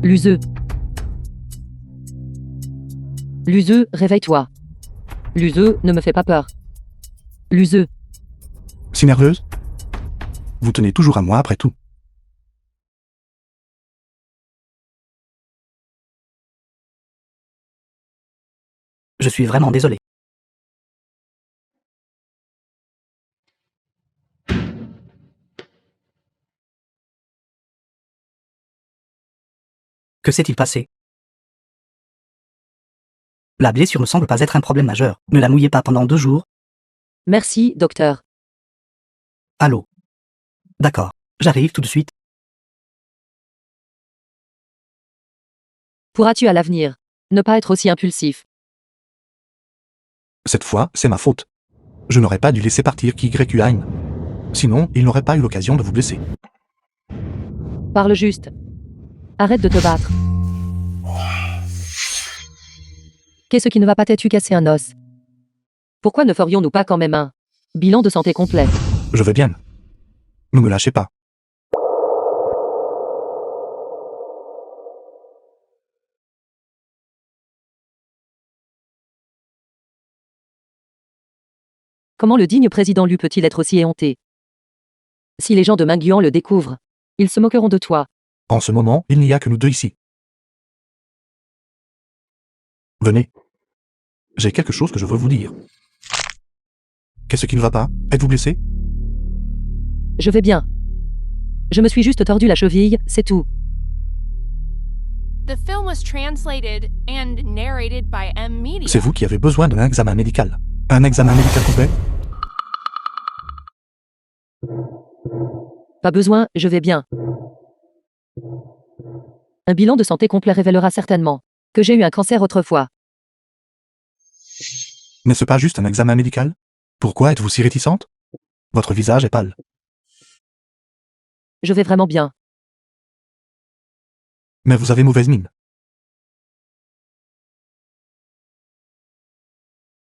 Luzeux. Luzeux, réveille-toi. L'useux ne me fait pas peur. L'useux. Si nerveuse? Vous tenez toujours à moi après tout. Je suis vraiment désolé. Que s'est-il passé? La blessure ne semble pas être un problème majeur. Ne la mouillez pas pendant 2 jours. Merci, docteur. Allô? D'accord. J'arrive tout de suite. Pourras-tu à l'avenir ne pas être aussi impulsif? Cette fois, c'est ma faute. Je n'aurais pas dû laisser partir QYN. Sinon, il n'aurait pas eu l'occasion de vous blesser. Parle juste. Arrête de te battre. Qu'est-ce qui ne va pas? T'es-tu cassé un os? Pourquoi ne ferions-nous pas quand même un bilan de santé complet? Je vais bien. Ne me lâchez pas. Comment le digne président Lu peut-il être aussi éhonté? Si les gens de Mingyuan le découvrent, ils se moqueront de toi. En ce moment, il n'y a que nous deux ici. Venez. J'ai quelque chose que je veux vous dire. Qu'est-ce qui ne va pas? Êtes-vous blessé? Je vais bien. Je me suis juste tordu la cheville, c'est tout. The film was translated and narrated by M Media. C'est vous qui avez besoin d'un examen médical. Un examen médical complet? Pas besoin, je vais bien. Un bilan de santé complet révélera certainement que j'ai eu un cancer autrefois. N'est-ce pas juste un examen médical? Pourquoi êtes-vous si réticente? Votre visage est pâle. Je vais vraiment bien. Mais vous avez mauvaise mine.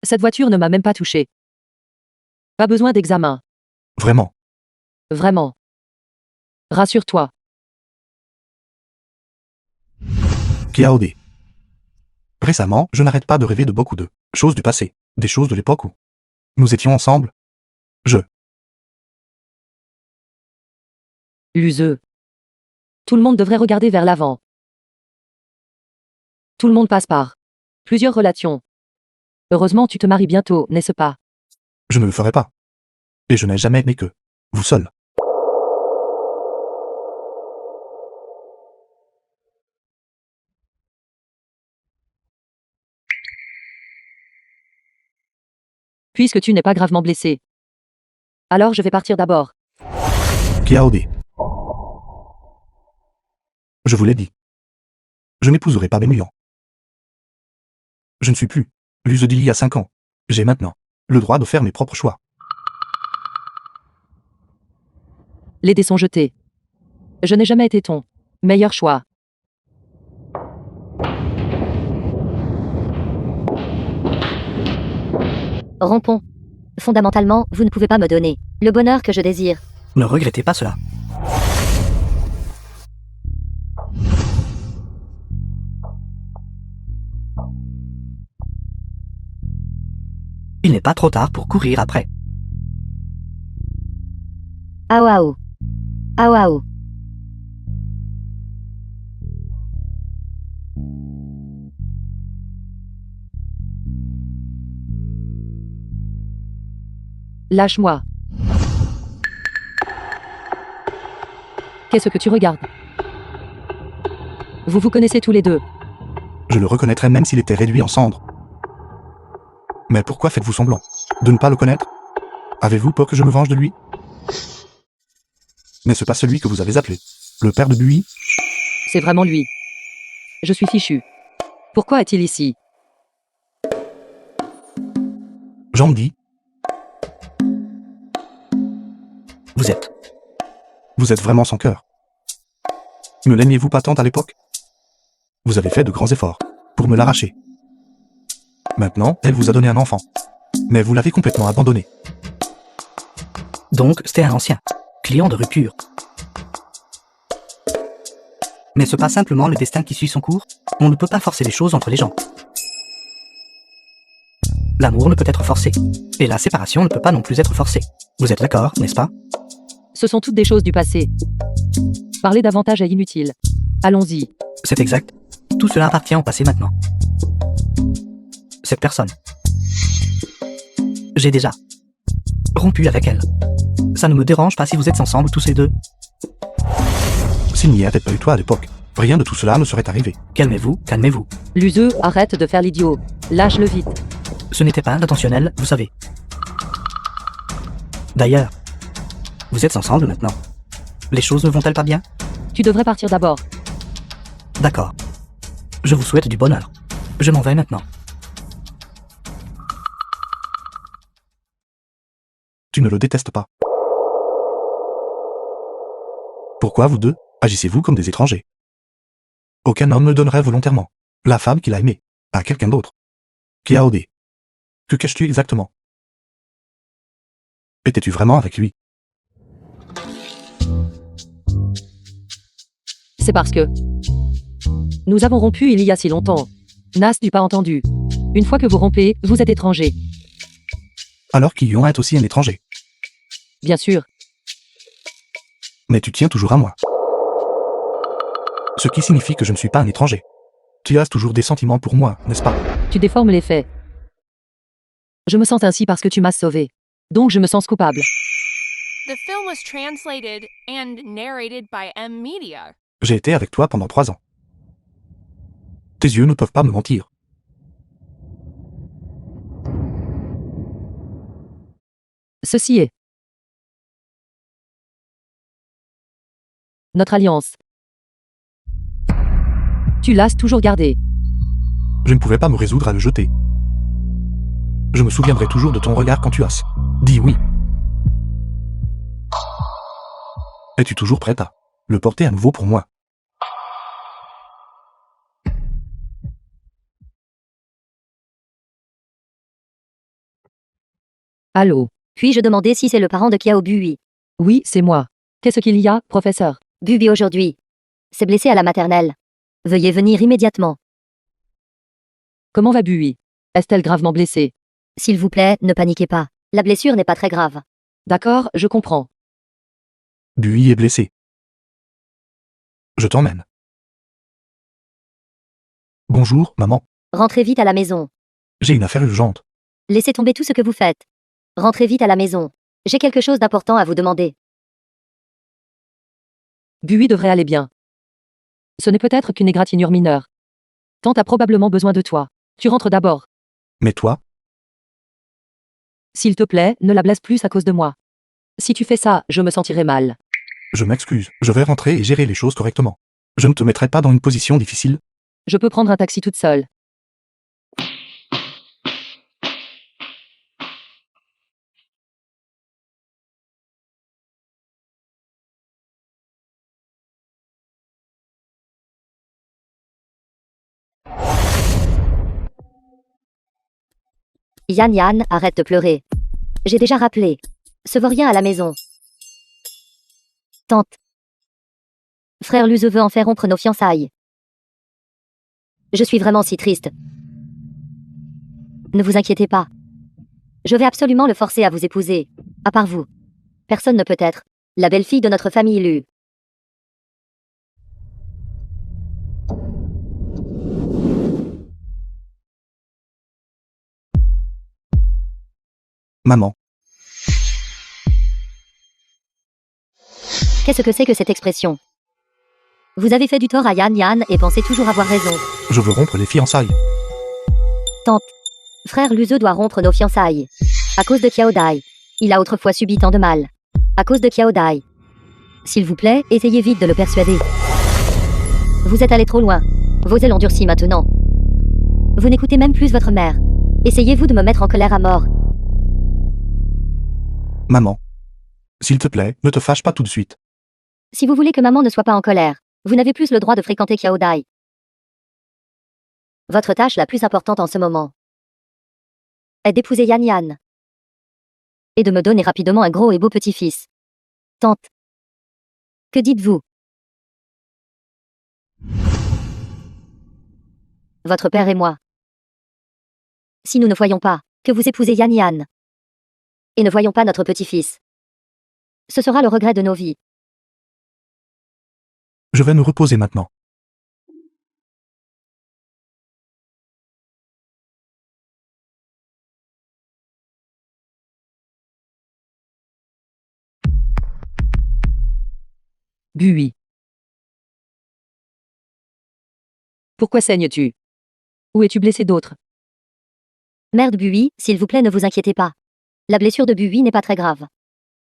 Cette voiture ne m'a même pas touché. Pas besoin d'examen. Vraiment. Vraiment. Rassure-toi. KAOD. Récemment, je n'arrête pas de rêver de beaucoup de choses du passé, des choses de l'époque où nous étions ensemble. L'useux. Tout le monde devrait regarder vers l'avant. Tout le monde passe par plusieurs relations. Heureusement, tu te maries bientôt, n'est-ce pas? Je ne le ferai pas. Et je n'ai jamais aimé que vous seul. Puisque tu n'es pas gravement blessé. Alors je vais partir d'abord. KAOD. Je vous l'ai dit. Je n'épouserai pas Bénuyan. Je ne suis plus l'use d'il y a 5 ans. J'ai maintenant le droit de faire mes propres choix. Les dés sont jetés. Je n'ai jamais été ton meilleur choix. Rompons. Fondamentalement, vous ne pouvez pas me donner le bonheur que je désire. Ne regrettez pas cela. Il n'est pas trop tard pour courir après. Ao ao. Ao ao. Lâche-moi. Qu'est-ce que tu regardes? Vous vous connaissez tous les deux. Je le reconnaîtrais même s'il était réduit en cendres. Mais pourquoi faites-vous semblant de ne pas le connaître? Avez-vous peur que je me venge de lui? N'est-ce pas celui que vous avez appelé le père de Bui? C'est vraiment lui. Je suis fichu. Pourquoi est-il ici? Jean me dit. Vous êtes vraiment sans cœur. Ne l'aimiez-vous pas tant à l'époque? Vous avez fait de grands efforts pour me l'arracher. Maintenant, elle vous a donné un enfant. Mais vous l'avez complètement abandonné. Donc, c'était un ancien client de rupture. N'est-ce pas simplement le destin qui suit son cours? On ne peut pas forcer les choses entre les gens. L'amour ne peut être forcé. Et la séparation ne peut pas non plus être forcée. Vous êtes d'accord, n'est-ce pas? Ce sont toutes des choses du passé. Parler davantage est inutile. Allons-y. C'est exact. Tout cela appartient au passé maintenant. Cette personne. J'ai déjà rompu avec elle. Ça ne me dérange pas si vous êtes ensemble tous les deux. S'il n'y avait pas eu toi à l'époque, rien de tout cela ne serait arrivé. Calmez-vous, calmez-vous. L'useux, arrête de faire l'idiot. Lâche-le vite. Ce n'était pas intentionnel, vous savez. D'ailleurs, vous êtes ensemble maintenant. Les choses ne vont-elles pas bien? Tu devrais partir d'abord. D'accord. Je vous souhaite du bonheur. Je m'en vais maintenant. Tu ne le détestes pas. Pourquoi vous deux agissez-vous comme des étrangers? Aucun homme ne donnerait volontairement la femme qu'il a aimée à quelqu'un d'autre. Kiaodé. Que caches-tu exactement? Étais-tu vraiment avec lui? C'est parce que nous avons rompu il y a si longtemps. N'as-tu pas entendu? Une fois que vous rompez, vous êtes étranger. Alors Kiyon est aussi un étranger. Bien sûr. Mais tu tiens toujours à moi. Ce qui signifie que je ne suis pas un étranger. Tu as toujours des sentiments pour moi, n'est-ce pas? Tu déformes les faits. Je me sens ainsi parce que tu m'as sauvé. Donc je me sens coupable. The film was translated and narrated by M Media. J'ai été avec toi pendant 3 ans. Tes yeux ne peuvent pas me mentir. Ceci est notre alliance. Tu l'as toujours gardée. Je ne pouvais pas me résoudre à le jeter. Je me souviendrai toujours de ton regard quand tu as dit oui. Es-tu toujours prête à le porter à nouveau pour moi? Allô? Puis-je demander si c'est le parent de Kiao Bui? Oui, c'est moi. Qu'est-ce qu'il y a, professeur? Bubi aujourd'hui. C'est blessé à la maternelle. Veuillez venir immédiatement. Comment va Bui? Est-elle gravement blessée? S'il vous plaît, ne paniquez pas. La blessure n'est pas très grave. D'accord, je comprends. Bui est blessé. Je t'emmène. Bonjour, maman. Rentrez vite à la maison. J'ai une affaire urgente. Laissez tomber tout ce que vous faites. Rentrez vite à la maison. J'ai quelque chose d'important à vous demander. Bui devrait aller bien. Ce n'est peut-être qu'une égratignure mineure. Tante a probablement besoin de toi. Tu rentres d'abord. Mais toi? S'il te plaît, ne la blesse plus à cause de moi. Si tu fais ça, je me sentirai mal. Je m'excuse. Je vais rentrer et gérer les choses correctement. Je ne te mettrai pas dans une position difficile. Je peux prendre un taxi toute seule. Yann, arrête de pleurer. J'ai déjà rappelé. Ce vaurien à la maison. Tante. Frère Luze veut en faire rompre nos fiançailles. Je suis vraiment si triste. Ne vous inquiétez pas. Je vais absolument le forcer à vous épouser. À part vous. Personne ne peut être la belle-fille de notre famille Lu. Maman. Qu'est-ce que c'est que cette expression? Vous avez fait du tort à Yann et pensez toujours avoir raison. Je veux rompre les fiançailles. Tante. Frère Luze doit rompre nos fiançailles. À cause de Kiaodai. Il a autrefois subi tant de mal. À cause de Kiaodai. S'il vous plaît, essayez vite de le persuader. Vous êtes allé trop loin. Vos ailes ont durci maintenant. Vous n'écoutez même plus votre mère. Essayez-vous de me mettre en colère à mort. Maman. S'il te plaît, ne te fâche pas tout de suite. Si vous voulez que maman ne soit pas en colère, vous n'avez plus le droit de fréquenter Kiaodai. Votre tâche la plus importante en ce moment est d'épouser Yann. Et de me donner rapidement un gros et beau petit-fils. Tante. Que dites-vous? Votre père et moi. Si nous ne voyons pas que vous épousez Yan Yan. Et ne voyons pas notre petit-fils. Ce sera le regret de nos vies. Je vais me reposer maintenant. Bui. Pourquoi saignes-tu? Où es-tu blessé d'autre? Mère de Bui, s'il vous plaît, ne vous inquiétez pas. La blessure de Bui n'est pas très grave.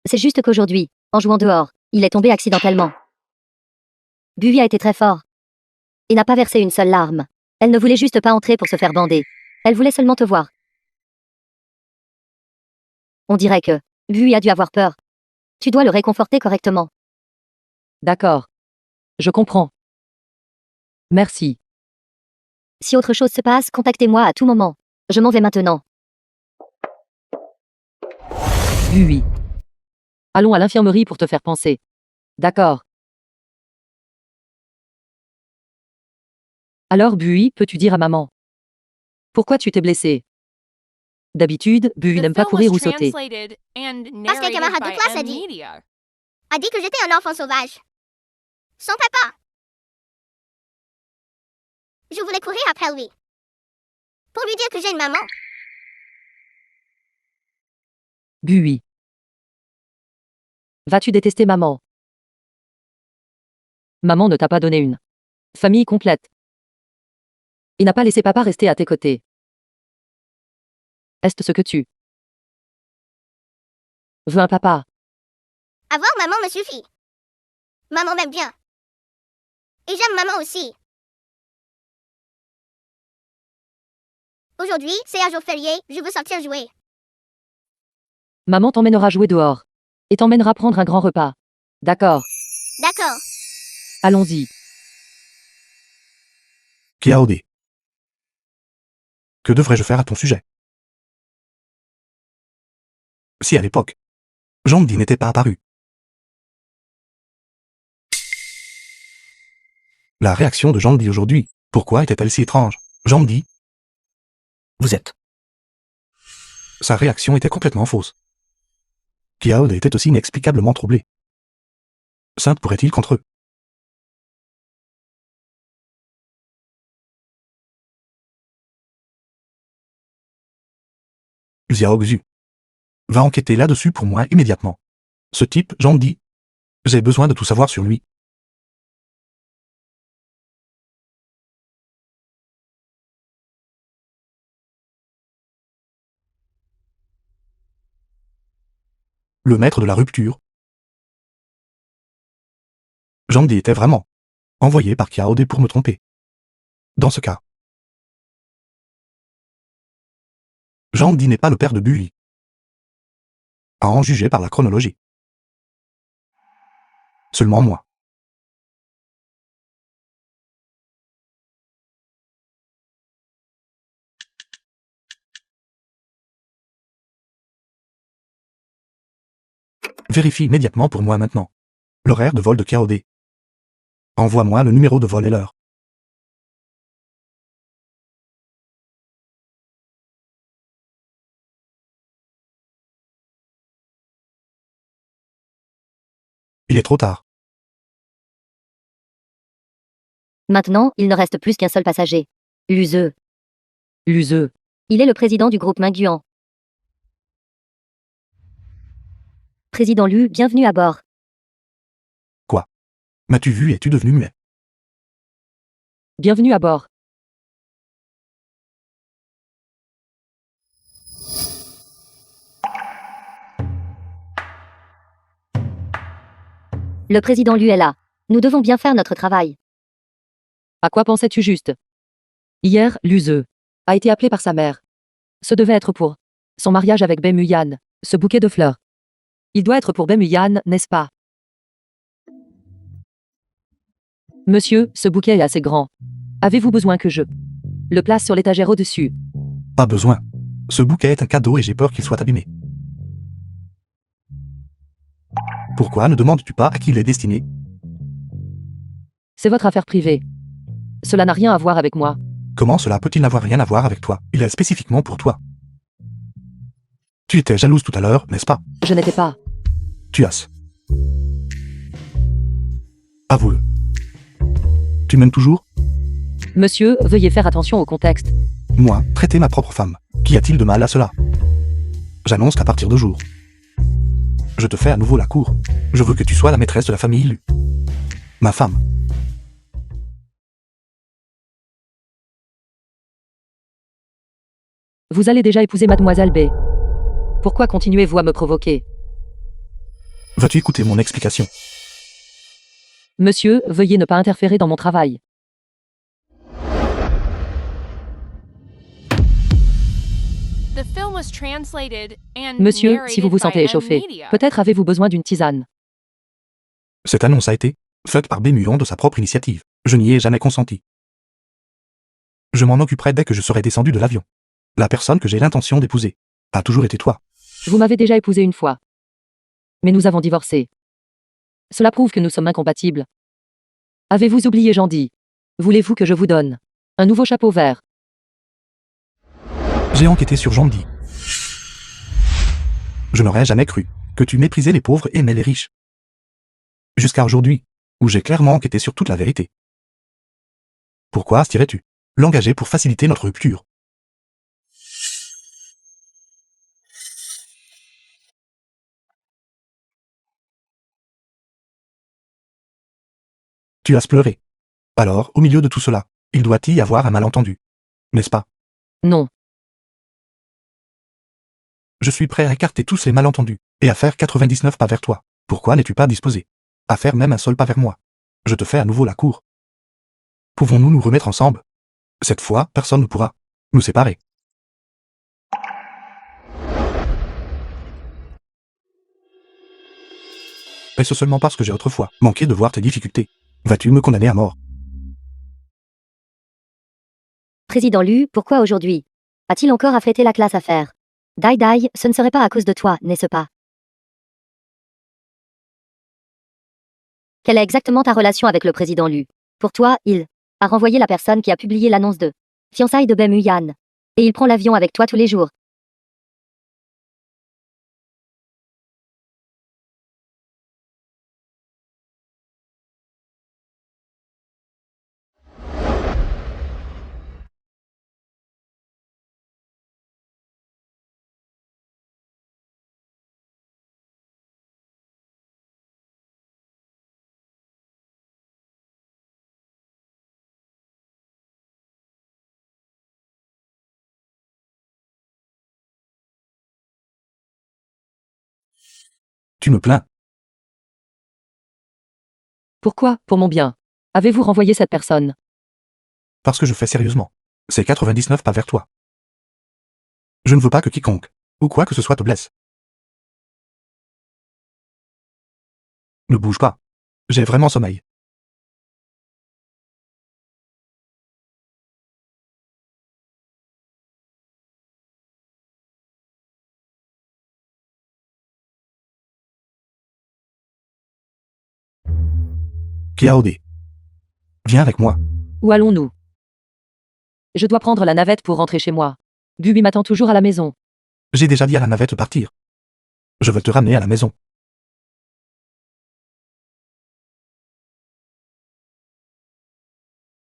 C'est juste qu'aujourd'hui, en jouant dehors, il est tombé accidentellement. Bui a été très fort. Et n'a pas versé une seule larme. Elle ne voulait juste pas entrer pour se faire bander. Elle voulait seulement te voir. On dirait que Bui a dû avoir peur. Tu dois le réconforter correctement. D'accord. Je comprends. Merci. Si autre chose se passe, contactez-moi à tout moment. Je m'en vais maintenant. Bui. Allons à l'infirmerie pour te faire penser. D'accord. Alors Bui, peux-tu dire à maman? Pourquoi tu t'es blessé? D'habitude, Bui The n'aime pas film courir was ou sauter. translated and Parce qu'un narrated camarade de by classe a M dit. Media. A dit que j'étais un enfant sauvage. Son papa. Je voulais courir après lui. Pour lui dire que j'ai une maman. Bui. Vas-tu détester maman? Maman ne t'a pas donné une famille complète. Et n'a pas laissé papa rester à tes côtés. Est-ce ce que tu veux un papa? Avoir maman me suffit. Maman m'aime bien. Et j'aime maman aussi. Aujourd'hui, c'est un jour férié, je veux sortir jouer. Maman t'emmènera jouer dehors. Et t'emmènera prendre un grand repas. D'accord. D'accord. Allons-y. Kiaode. Que devrais-je faire à ton sujet? Si à l'époque, Jandi n'était pas apparu. La réaction de Jandi aujourd'hui, pourquoi était-elle si étrange? Jandi, Vous êtes. sa réaction était complètement fausse. Kiaode était aussi inexplicablement troublé. Sainte pourrait-il contre eux? Xiao Xu. Va enquêter là-dessus pour moi immédiatement. Ce type, Jandi. J'ai besoin de tout savoir sur lui. Le maître de la rupture. Jandi était vraiment envoyé par Kiaode pour me tromper. Dans ce cas, Jandi n'est pas le père de Bui. À en juger par la chronologie. Seulement moi. Vérifie immédiatement pour moi maintenant. L'horaire de vol de Kiaode. Envoie-moi le numéro de vol et l'heure. Il est trop tard. Maintenant, il ne reste plus qu'un seul passager. Luzeux. Luzeux. Il est le président du groupe Minguan. Président Lu, bienvenue à bord. M'as-tu vu et es-tu devenu muet? Bienvenue à bord. Le président Lu est là. Nous devons bien faire notre travail. À quoi pensais-tu juste? Hier, Luzeux a été appelé par sa mère. Ce devait être pour son mariage avec Bemuyan, ce bouquet de fleurs. Il doit être pour Bemuyan, n'est-ce pas? Monsieur, ce bouquet est assez grand. Avez-vous besoin que je le place sur l'étagère au-dessus? Pas besoin. Ce bouquet est un cadeau et j'ai peur qu'il soit abîmé. Pourquoi ne demandes-tu pas à qui il est destiné? C'est votre affaire privée. Cela n'a rien à voir avec moi. Comment cela peut-il n'avoir rien à voir avec toi? Il est spécifiquement pour toi. Tu étais jalouse tout à l'heure, n'est-ce pas? Je n'étais pas. Tu as. Avoue-le. Tu m'aimes toujours? Monsieur, veuillez faire attention au contexte. Moi, traiter ma propre femme. Qu'y a-t-il de mal à cela? J'annonce qu'à partir de jour, je te fais à nouveau la cour. Je veux que tu sois la maîtresse de la famille Lu. Ma femme. Vous allez déjà épouser mademoiselle B. Pourquoi continuez-vous à me provoquer? Vas-tu écouter mon explication? Monsieur, veuillez ne pas interférer dans mon travail. The film was translated and Monsieur, si vous narrated vous by sentez échauffé, M-Media. peut-être avez-vous besoin d'une tisane. Cette annonce a été faite par Bémuon de sa propre initiative. Je n'y ai jamais consenti. Je m'en occuperai dès que je serai descendu de l'avion. La personne que j'ai l'intention d'épouser a toujours été toi. Vous m'avez déjà épousé une fois. Mais nous avons divorcé. Cela prouve que nous sommes incompatibles. Avez-vous oublié Jandy? Voulez-vous que je vous donne un nouveau chapeau vert? J'ai enquêté sur Jandy. Je n'aurais jamais cru que tu méprisais les pauvres et aimais les riches. Jusqu'à aujourd'hui, où j'ai clairement enquêté sur toute la vérité. Pourquoi astirais-tu l'engager pour faciliter notre rupture? Tu as pleuré. Alors, au milieu de tout cela, il doit y avoir un malentendu. N'est-ce pas? Non. Je suis prêt à écarter tous les malentendus, et à faire 99 pas vers toi. Pourquoi n'es-tu pas disposé à faire même un seul pas vers moi? Je te fais à nouveau la cour. Pouvons-nous nous remettre ensemble? Cette fois, personne ne pourra nous séparer. Est-ce seulement parce que j'ai autrefois manqué de voir tes difficultés? Vas-tu me condamner à mort? Président Lu, pourquoi aujourd'hui? A-t-il encore affrété la classe à faire? Dai Dai, ce ne serait pas à cause de toi, n'est-ce pas? Quelle est exactement ta relation avec le président Lu? Pour toi, il a renvoyé la personne qui a publié l'annonce de fiançailles de Bemu Yan. Et il prend l'avion avec toi tous les jours. Tu me plains. Pourquoi, pour mon bien, avez-vous renvoyé cette personne? Parce que je fais sérieusement. C'est 99 pas vers toi. Je ne veux pas que quiconque, ou quoi que ce soit te blesse. Ne bouge pas. J'ai vraiment sommeil. Kiaodé. Viens avec moi. Où allons-nous? Je dois prendre la navette pour rentrer chez moi. Bubi m'attend toujours à la maison. J'ai déjà dit à la navette de partir. Je veux te ramener à la maison.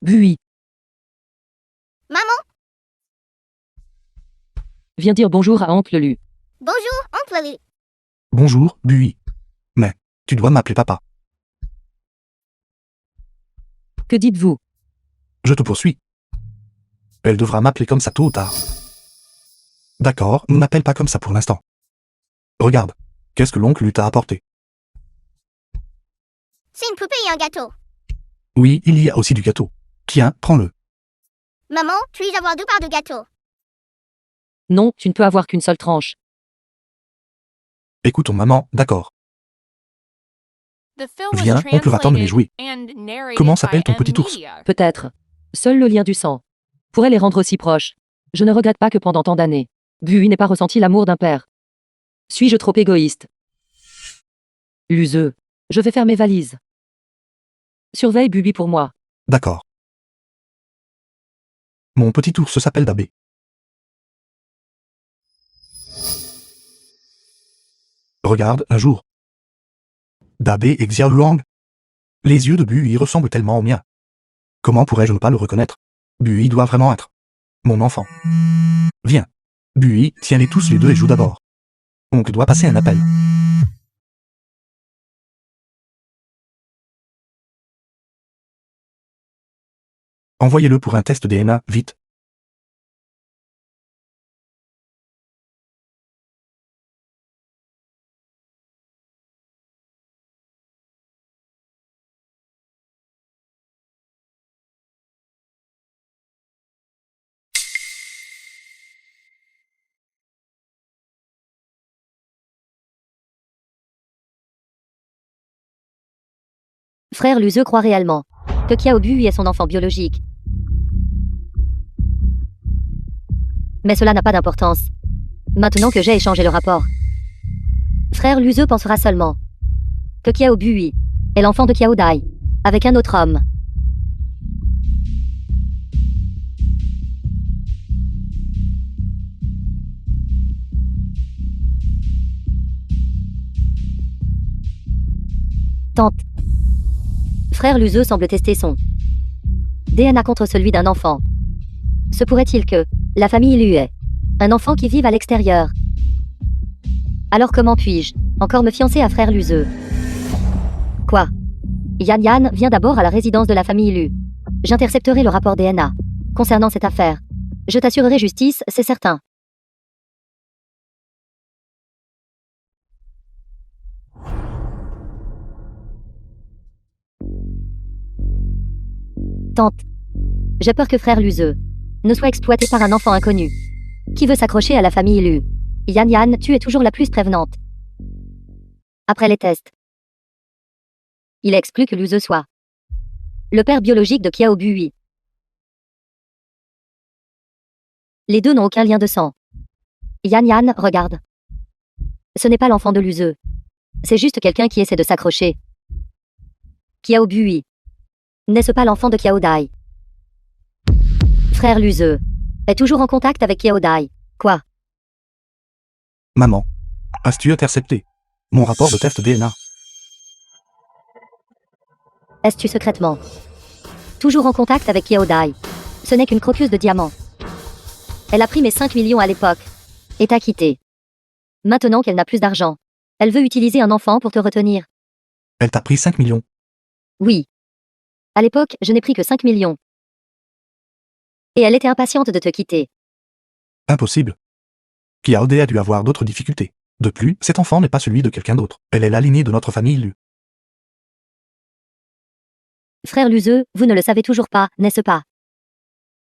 Bui, Maman, viens dire bonjour à oncle Lu. bonjour, oncle Lu. Bonjour, Bui. Mais, tu dois m'appeler papa. Que dites-vous? Je te poursuis. Elle devra m'appeler comme ça tôt ou tard. D'accord, ne m'appelle pas comme ça pour l'instant. Regarde, qu'est-ce que l'oncle Lu t'a apporté? C'est une poupée et un gâteau. Oui, il y a aussi du gâteau. Tiens, prends-le. Maman, puis-je avoir 2 parts de gâteau? Non, tu ne peux avoir qu'une seule tranche. Écoute ton maman, d'accord. The film was Viens, on peut attendre les jouets. translated and narrated Comment by s'appelle ton petit ours? M-Media. Peut-être. Seul le lien du sang pourrait les rendre si proches. Je ne regrette pas que pendant tant d'années, Bui n'ait pas ressenti l'amour d'un père. Suis-je trop égoïste? Luseux. Je vais faire mes valises. Surveille Bubi pour moi. D'accord. Mon petit ours s'appelle Dabé. Regarde, un jour. Dabé et Xiaoluang. Les yeux de Bui ressemblent tellement aux miens. Comment pourrais-je ne pas le reconnaître? Bui doit vraiment être mon enfant. Viens. Bui, tiens-les tous les deux et joue d'abord. Oncle doit passer un appel. Envoyez-le pour un test DNA, vite. Frère Luzeux croit réellement que Xiao Bui est son enfant biologique. Mais cela n'a pas d'importance. Maintenant que j'ai échangé le rapport, Frère Luzeux pensera seulement que Xiao Bui est l'enfant de Xiao Dai, avec un autre homme. Tante. Frère Luzeux semble tester son DNA contre celui d'un enfant. Se pourrait-il que la famille Lu ait un enfant qui vive à l'extérieur? Alors comment puis-je encore me fiancer à Frère Luzeux? Quoi? Yan Yan, viens d'abord à la résidence de la famille Lu. J'intercepterai le rapport DNA concernant cette affaire. Je t'assurerai justice, c'est certain. Tante. J'ai peur que Frère Luzeux ne soit exploité par un enfant inconnu qui veut s'accrocher à la famille Lu. Yan Yan, tu es toujours la plus prévenante. Après les tests, il exclut que Luzeux soit le père biologique de Xiao Bui. Les deux n'ont aucun lien de sang. Yan Yan, regarde. Ce n'est pas l'enfant de Luzeux. C'est juste quelqu'un qui essaie de s'accrocher. Xiao Bui. N'est-ce pas l'enfant de Xiao Dai? Frère Luzeux est toujours en contact avec Xiao Dai. Quoi? Maman. As-tu intercepté mon rapport de test DNA? Es-tu secrètement toujours en contact avec Xiao Dai? Ce n'est qu'une croqueuse de diamants. Elle a pris mes 5 millions à l'époque et t'a quitté. Maintenant qu'elle n'a plus d'argent, elle veut utiliser un enfant pour te retenir. Elle t'a pris 5 millions. Oui. À l'époque, je n'ai pris que 5 millions. Et elle était impatiente de te quitter. Impossible. Xiao Dai a dû avoir d'autres difficultés. De plus, cet enfant n'est pas celui de quelqu'un d'autre. Elle est la lignée de notre famille Lu. Frère Luzeux, vous ne le savez toujours pas, n'est-ce pas?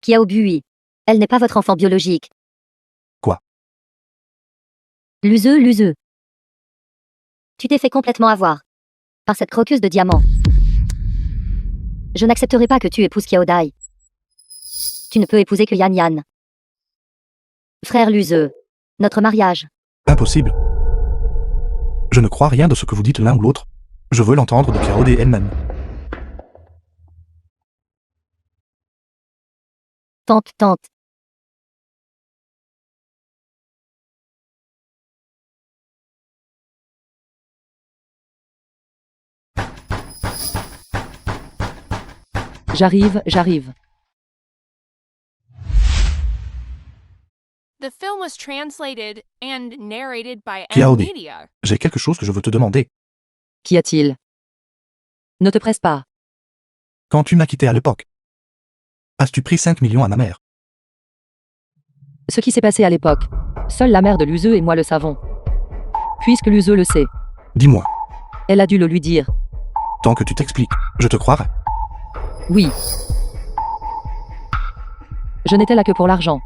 Xiao Bui. Elle n'est pas votre enfant biologique. Quoi? Luzeux. Tu t'es fait complètement avoir par cette croqueuse de diamants. Je n'accepterai pas que tu épouses Xiao Dai. Tu ne peux épouser que Yan Yan. Frère Luzeux. Notre mariage. Impossible. Je ne crois rien de ce que vous dites l'un ou l'autre. Je veux l'entendre de Xiao Dai elle-même. Tante. J'arrive. The film was translated and narrated by Xiao M Dai. Media. J'ai quelque chose que je veux te demander. Qu'y a-t-il? Ne te presse pas. Quand tu m'as quitté à l'époque, as-tu pris 5 millions à ma mère? Ce qui s'est passé à l'époque, seule la mère de Luzeux et moi le savons. Puisque Luzeux le sait, Dis-moi. elle a dû le lui dire. Tant que tu t'expliques, je te croirai. Oui. Je n'étais là que pour l'argent.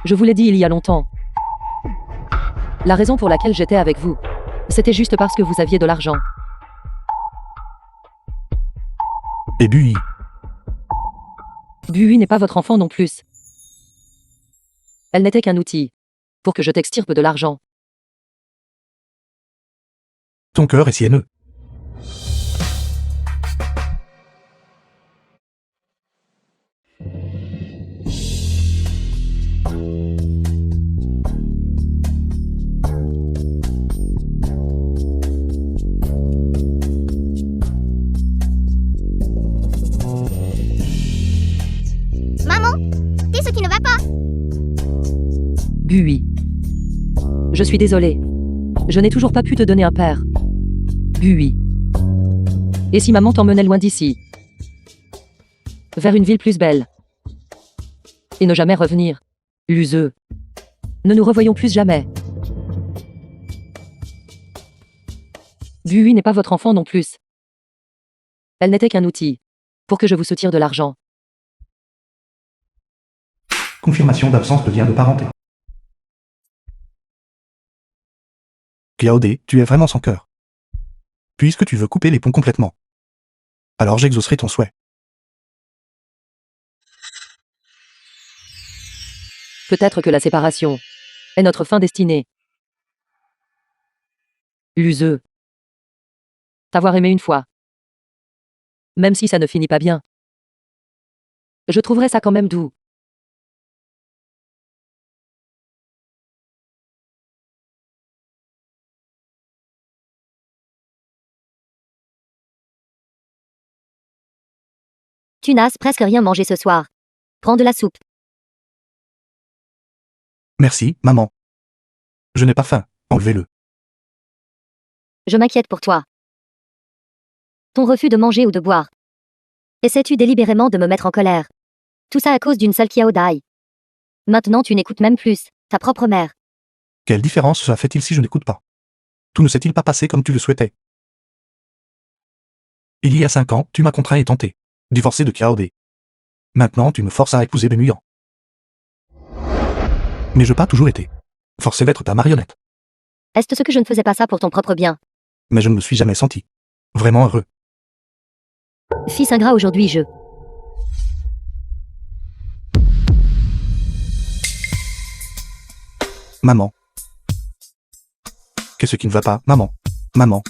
Je vous l'ai dit il y a longtemps. La raison pour laquelle j'étais avec vous, c'était juste parce que vous aviez de l'argent. Et Bui. Bui n'est pas votre enfant non plus. Elle n'était qu'un outil pour que je t'extirpe de l'argent. Ton cœur est sienneux. Bui. Je suis désolé. Je n'ai toujours pas pu te donner un père. Bui. Et si maman t'emmenait loin d'ici? Vers une ville plus belle. Et ne jamais revenir. Luseux. Ne nous revoyons plus jamais. Bui n'est pas votre enfant non plus. Elle n'était qu'un outil. Pour que je vous soutire de l'argent. Confirmation d'absence de lien de parenté. Kiaode, tu es vraiment sans cœur. Puisque tu veux couper les ponts complètement. Alors j'exaucerai ton souhait. Peut-être que la séparation est notre fin destinée. Luseux. T'avoir aimé une fois. Même si ça ne finit pas bien. Je trouverais ça quand même doux. Tu n'as presque rien mangé ce soir. Prends de la soupe. Merci, maman. Je n'ai pas faim, enlevez-le. Je m'inquiète pour toi. Ton refus de manger ou de boire. Essaies-tu délibérément de me mettre en colère? Tout ça à cause d'une seule Kiaodai. Maintenant tu n'écoutes même plus ta propre mère. Quelle différence cela fait-il si je n'écoute pas? Tout ne s'est-il pas passé comme tu le souhaitais? Il y a 5 ans, tu m'as contraint et tenté. Divorcé de Kiaode. Maintenant, tu me forces à épouser Benuyang. Mais je pas toujours été forcé d'être ta marionnette. Est-ce ce que je ne faisais pas ça pour ton propre bien? Mais je ne me suis jamais senti vraiment heureux. Fils ingrat, aujourd'hui je... Maman. Qu'est-ce qui ne va pas, maman? Maman.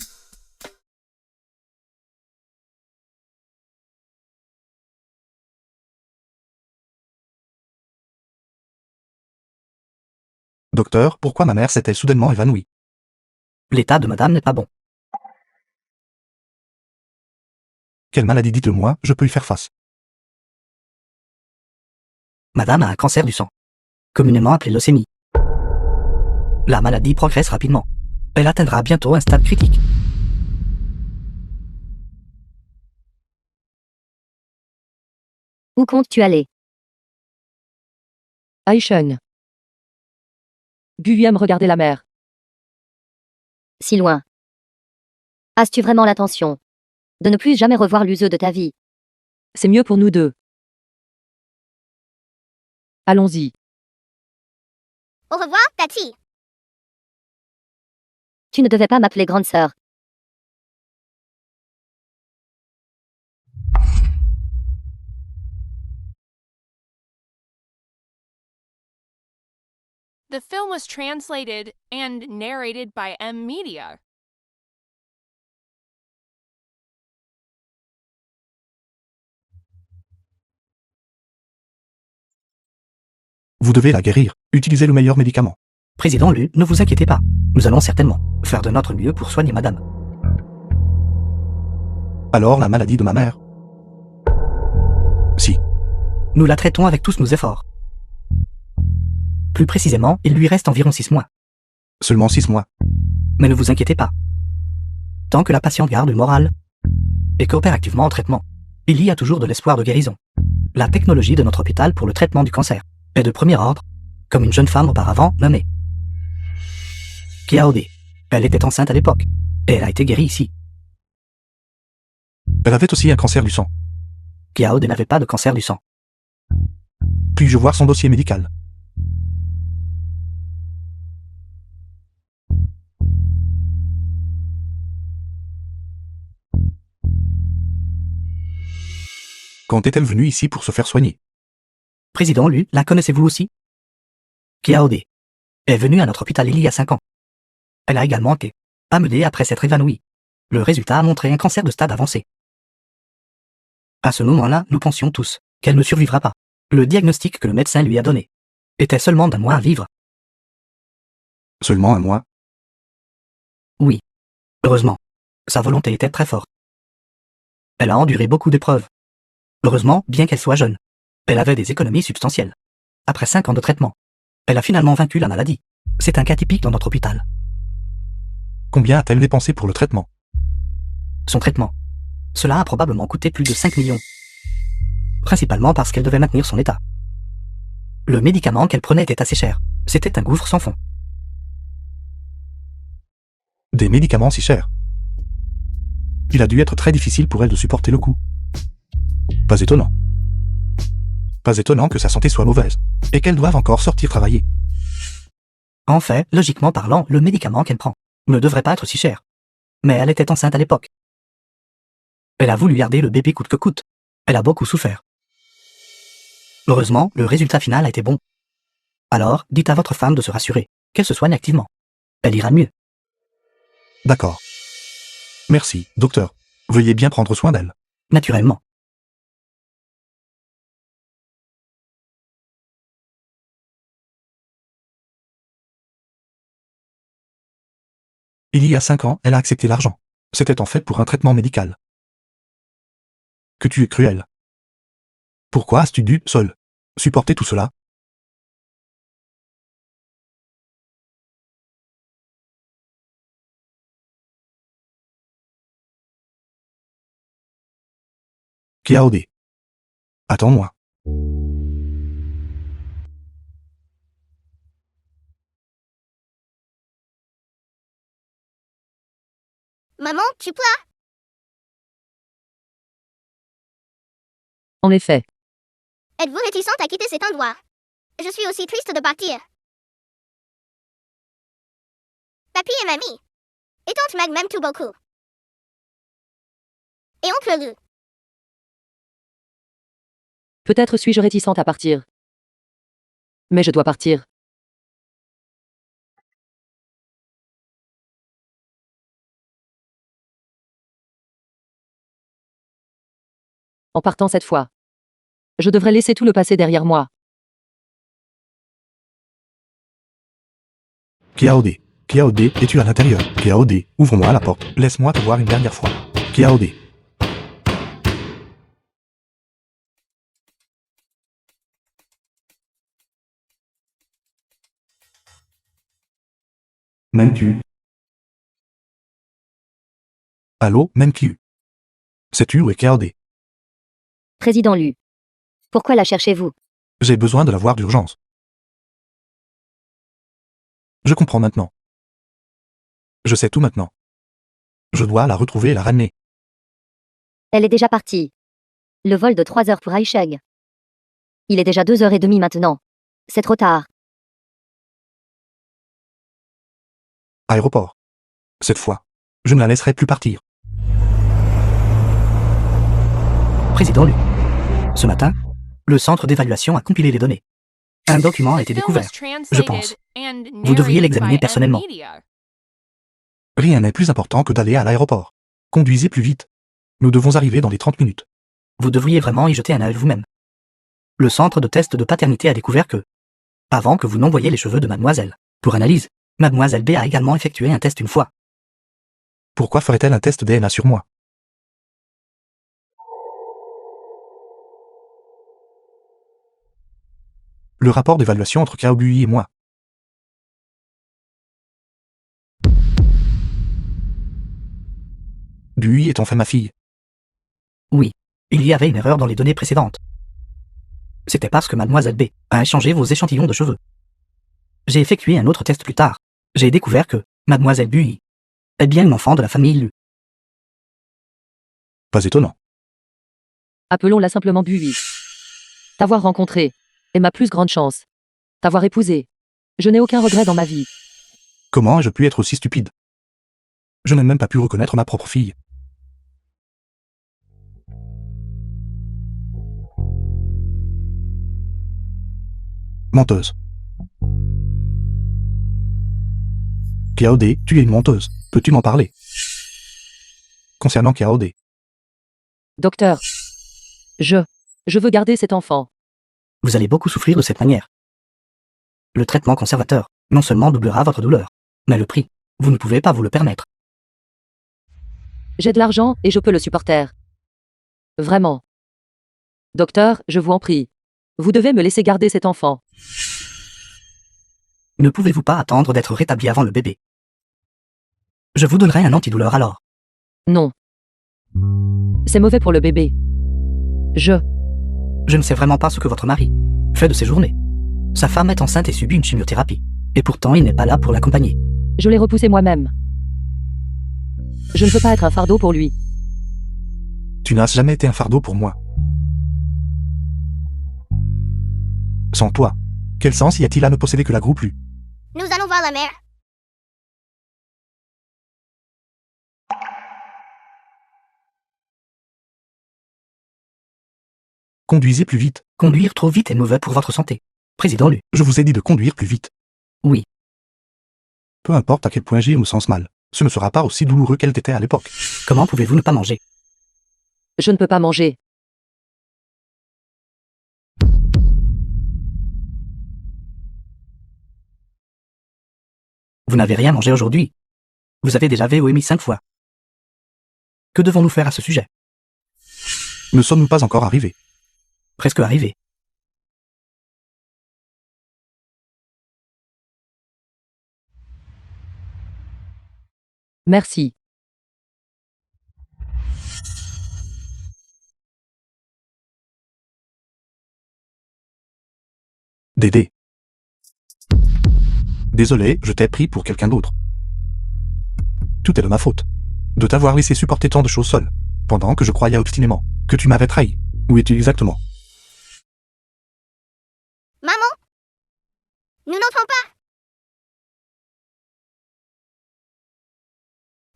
Docteur, pourquoi ma mère s'est-elle soudainement évanouie? L'état de madame n'est pas bon. Quelle maladie, dites-le-moi, je peux y faire face. Madame a un cancer du sang, communément appelé leucémie. La maladie progresse rapidement. Elle atteindra bientôt un stade critique. Où comptes-tu aller? Aishen. Bui aime regarder la mer. Si loin. As-tu vraiment l'intention de ne plus jamais revoir l'useux de ta vie? C'est mieux pour nous deux. Allons-y. Au revoir, Tati. Tu ne devais pas m'appeler grande sœur. The film was translated and narrated by M Media. Vous devez la guérir. Utilisez le meilleur médicament. Président Lu, ne vous inquiétez pas. Nous allons certainement faire de notre mieux pour soigner madame. Alors la maladie de ma mère? Si. Nous la traitons avec tous nos efforts. Plus précisément, il lui reste environ 6 mois. Seulement 6 mois. Mais ne vous inquiétez pas. Tant que la patiente garde le moral et coopère activement au traitement, il y a toujours de l'espoir de guérison. La technologie de notre hôpital pour le traitement du cancer est de premier ordre, comme une jeune femme auparavant nommée Kiaode. Elle était enceinte à l'époque, et elle a été guérie ici. Elle avait aussi un cancer du sang. Kiaode n'avait pas de cancer du sang. Puis-je voir son dossier médical? Quand est-elle venue ici pour se faire soigner? Président Lu, la connaissez-vous aussi? Kiaode est venue à notre hôpital il y a 5 ans. Elle a également été amenée après s'être évanouie. Le résultat a montré un cancer de stade avancé. À ce moment-là, nous pensions tous qu'elle ne survivra pas. Le diagnostic que le médecin lui a donné était seulement d'1 mois à vivre. Seulement 1 mois? Oui. Heureusement. Sa volonté était très forte. Elle a enduré beaucoup d'épreuves. Heureusement, bien qu'elle soit jeune, elle avait des économies substantielles. Après 5 ans de traitement, Elle a finalement vaincu la maladie. C'est un cas typique dans notre hôpital. Combien a-t-elle dépensé pour le traitement? Son traitement. Cela a probablement coûté plus de 5 millions. Principalement parce qu'elle devait maintenir son état. Le médicament qu'elle prenait était assez cher. C'était un gouffre sans fond. Des médicaments si chers. Il a dû être très difficile pour elle de supporter le coup. Pas étonnant. Pas étonnant que sa santé soit mauvaise, et qu'elle doive encore sortir travailler. En fait, logiquement parlant, le médicament qu'elle prend ne devrait pas être si cher. Mais elle était enceinte à l'époque. Elle a voulu garder le bébé coûte que coûte. Elle a beaucoup souffert. Heureusement, le résultat final a été bon. Alors, dites à votre femme de se rassurer, qu'elle se soigne activement. Elle ira mieux. D'accord. Merci, docteur. Veuillez bien prendre soin d'elle. Naturellement. Il y a 5 ans, elle a accepté l'argent. C'était en fait pour un traitement médical. Que tu es cruel. Pourquoi as-tu dû, seul, supporter tout cela? Kiaode. Attends-moi. Maman, tu pleures? En effet, Êtes-vous réticente à quitter cet endroit? Je suis aussi triste de partir. Papy et mamie. Et tante Mag m'aiment tout beaucoup. Et oncle Lou. peut-être suis-je réticente à partir. Mais je dois partir. En partant cette fois, je devrais laisser tout le passé derrière moi. Kiaode. Kiaode, es-tu à l'intérieur? Kiaode, ouvre-moi la porte. Laisse-moi te voir une dernière fois. Kiaode. M'aimes-tu? Allô, m'aimes-tu? Sais-tu où est Kiaode? Président Lu. Pourquoi la cherchez-vous? J'ai besoin de la voir d'urgence. Je comprends maintenant. Je sais tout maintenant. Je dois la retrouver et la ramener. Elle est déjà partie. Le vol de 3 heures pour Aisheg. Il est déjà 2h30 maintenant. C'est trop tard. Aéroport. Cette fois, je ne la laisserai plus partir. Président Lu. Ce matin, le centre d'évaluation a compilé les données. Un document a été découvert. Je pense. Vous devriez l'examiner personnellement. Rien n'est plus important que d'aller à l'aéroport. Conduisez plus vite. Nous devons arriver dans les 30 minutes. Vous devriez vraiment y jeter un œil vous-même. Le centre de test de paternité a découvert que, avant que vous n'envoyiez les cheveux de mademoiselle, pour analyse, mademoiselle B a également effectué un test une fois. Pourquoi ferait-elle un test DNA sur moi? Le rapport d'évaluation entre Kaobui et moi. Dui est enfin ma fille. Oui, il y avait une erreur dans les données précédentes. C'était parce que mademoiselle B a échangé vos échantillons de cheveux. J'ai effectué un autre test plus tard. J'ai découvert que mademoiselle Bui est bien une enfant de la famille Lu. Pas étonnant. Appelons-la simplement Bui. T'avoir rencontré est ma plus grande chance. T'avoir épousé. Je n'ai aucun regret dans ma vie. Comment ai-je pu être aussi stupide? Je n'ai même pas pu reconnaître ma propre fille. Menteuse. Kiaode, tu es une menteuse. Peux-tu m'en parler? Concernant Kiaode, Docteur. Je veux garder cet enfant. Vous allez beaucoup souffrir de cette manière. Le traitement conservateur, non seulement doublera votre douleur, mais le prix, vous ne pouvez pas vous le permettre. J'ai de l'argent et je peux le supporter. Vraiment. Docteur, je vous en prie. Vous devez me laisser garder cet enfant. Ne pouvez-vous pas attendre d'être rétabli avant le bébé? Je vous donnerai un antidouleur alors. Non. C'est mauvais pour le bébé. Je ne sais vraiment pas ce que votre mari fait de ses journées. Sa femme est enceinte et subit une chimiothérapie. Et pourtant, il n'est pas là pour l'accompagner. Je l'ai repoussé moi-même. Je ne veux pas être un fardeau pour lui. Tu n'as jamais été un fardeau pour moi. Sans toi, quel sens y a-t-il à ne posséder que la groupe Lu? Nous allons voir la mère. Conduisez plus vite. Conduire trop vite est mauvais pour votre santé. Président Lu. Je vous ai dit de conduire plus vite. Oui. Peu importe à quel point j'ai me sens mal, ce ne sera pas aussi douloureux qu'elle était à l'époque. Comment pouvez-vous ne pas manger? Je ne peux pas manger. Vous n'avez rien mangé aujourd'hui. Vous avez déjà VOMI 5 fois. Que devons-nous faire à ce sujet? Ne sommes-nous pas encore arrivés? Presque arrivé. Merci. Dédé. Désolé, je t'ai pris pour quelqu'un d'autre. Tout est de ma faute. De t'avoir laissé supporter tant de choses seul, pendant que je croyais obstinément que tu m'avais trahi. Où es-tu exactement? Maman? Nous n'entrons pas.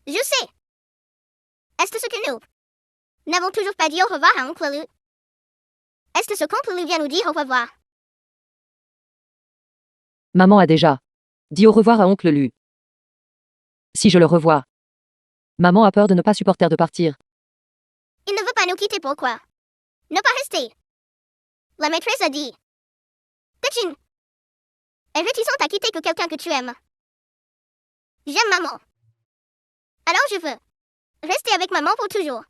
Je sais. Est-ce ce que nous n'avons toujours pas dit au revoir à Oncle Lu? Est-ce ce qu'Oncle Lu vient nous dire au revoir? Maman a déjà dit au revoir à oncle Lu. Si je le revois, maman a peur de ne pas supporter de partir. Il ne veut pas nous quitter, pourquoi? Ne pas rester. La maîtresse a dit que tu es réticente à quitter que quelqu'un que tu aimes. J'aime maman. Alors je veux rester avec maman pour toujours.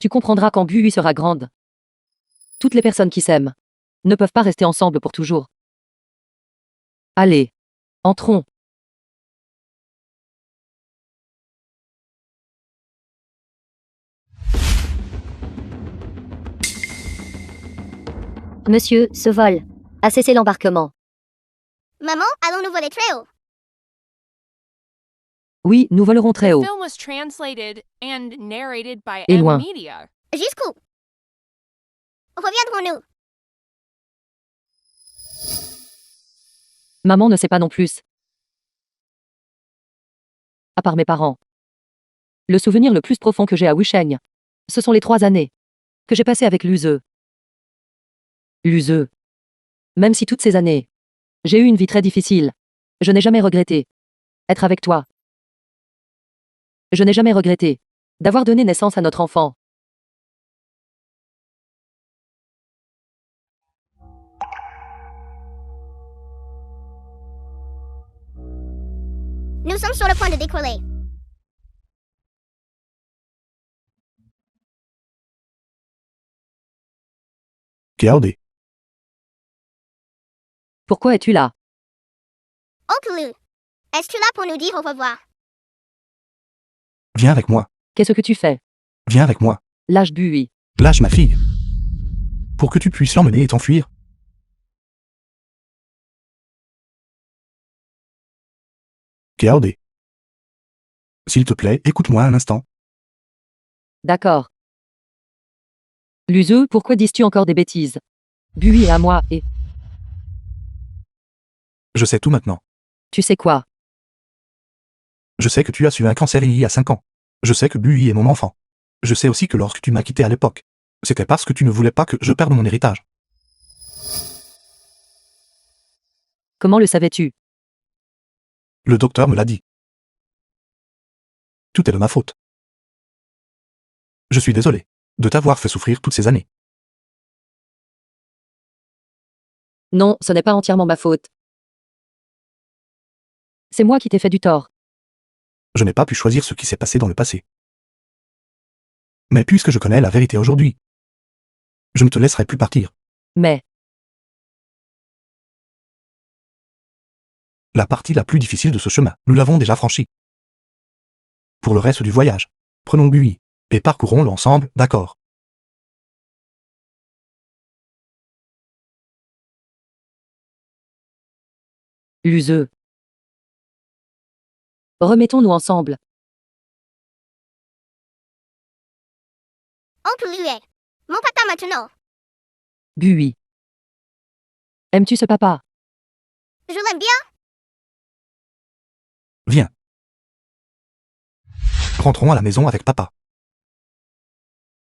Tu comprendras quand Bui sera grande. Toutes les personnes qui s'aiment ne peuvent pas rester ensemble pour toujours. Allez, entrons. Monsieur, ce vol a cessé l'embarquement. Maman, allons-nous voler très haut? Oui, nous volerons très The haut. film was translated and narrated by Et M loin. Media. Jusqu'où? Reviendrons-nous? Maman ne sait pas non plus. À part mes parents. Le souvenir le plus profond que j'ai à Wusheng, ce sont les 3 années que j'ai passées avec Luzeux. Luzeux. Même si toutes ces années, j'ai eu une vie très difficile, je n'ai jamais regretté être avec toi. Je n'ai jamais regretté d'avoir donné naissance à notre enfant. Nous sommes sur le point de décoller. Kéaodé. Pourquoi es-tu là? Oncle Lu, es-tu là pour nous dire au revoir? Viens avec moi. Qu'est-ce que tu fais? Viens avec moi. Lâche Bui. Lâche ma fille. Pour que tu puisses l'emmener et t'enfuir. Kéaodé. S'il te plaît, écoute-moi un instant. D'accord. Luzeux, pourquoi dis-tu encore des bêtises? Bui est à moi et... Je sais tout maintenant. Tu sais quoi? Je sais que tu as su un cancer il y a 5 ans. Je sais que Bui est mon enfant. Je sais aussi que lorsque tu m'as quitté à l'époque, c'était parce que tu ne voulais pas que je perde mon héritage. Comment le savais-tu? Le docteur me l'a dit. Tout est de ma faute. Je suis désolé de t'avoir fait souffrir toutes ces années. Non, ce n'est pas entièrement ma faute. C'est moi qui t'ai fait du tort. Je n'ai pas pu choisir ce qui s'est passé dans le passé. Mais puisque je connais la vérité aujourd'hui, je ne te laisserai plus partir. Mais... La partie la plus difficile de ce chemin, nous l'avons déjà franchie. Pour le reste du voyage, prenons Bui, et parcourons-le ensemble, d'accord? L'useux. Remettons-nous ensemble. Oncle Luet. Mon papa maintenant. Bui. Aimes-tu ce papa? Je l'aime bien. Viens. Rentrons à la maison avec papa.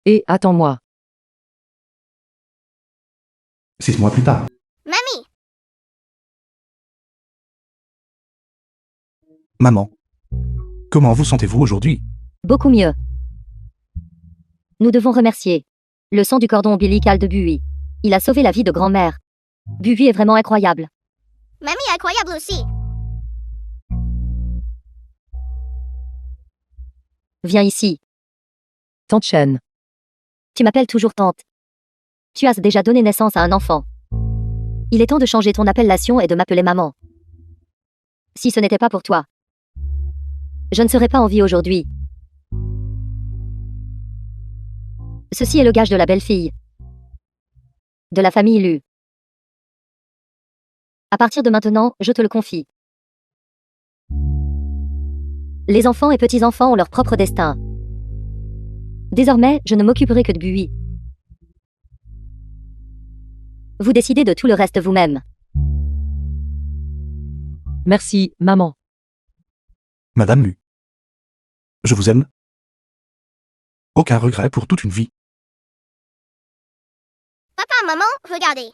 Et attends-moi. 6 mois plus tard. Mamie. Maman. Comment vous sentez-vous aujourd'hui? Beaucoup mieux. Nous devons remercier le sang du cordon ombilical de Bui. Il a sauvé la vie de grand-mère. Bui est vraiment incroyable. Mamie est incroyable aussi. Viens ici. Tante Chen. Tu m'appelles toujours tante. Tu as déjà donné naissance à un enfant. Il est temps de changer ton appellation et de m'appeler maman. Si ce n'était pas pour toi, je ne serais pas en vie aujourd'hui. Ceci est le gage de la belle-fille. De la famille Lu. À partir de maintenant, je te le confie. Les enfants et petits-enfants ont leur propre destin. Désormais, je ne m'occuperai que de Bui. Vous décidez de tout le reste vous-même. Merci, maman. Madame Lu. Je vous aime. Aucun regret pour toute une vie. Papa, maman, regardez.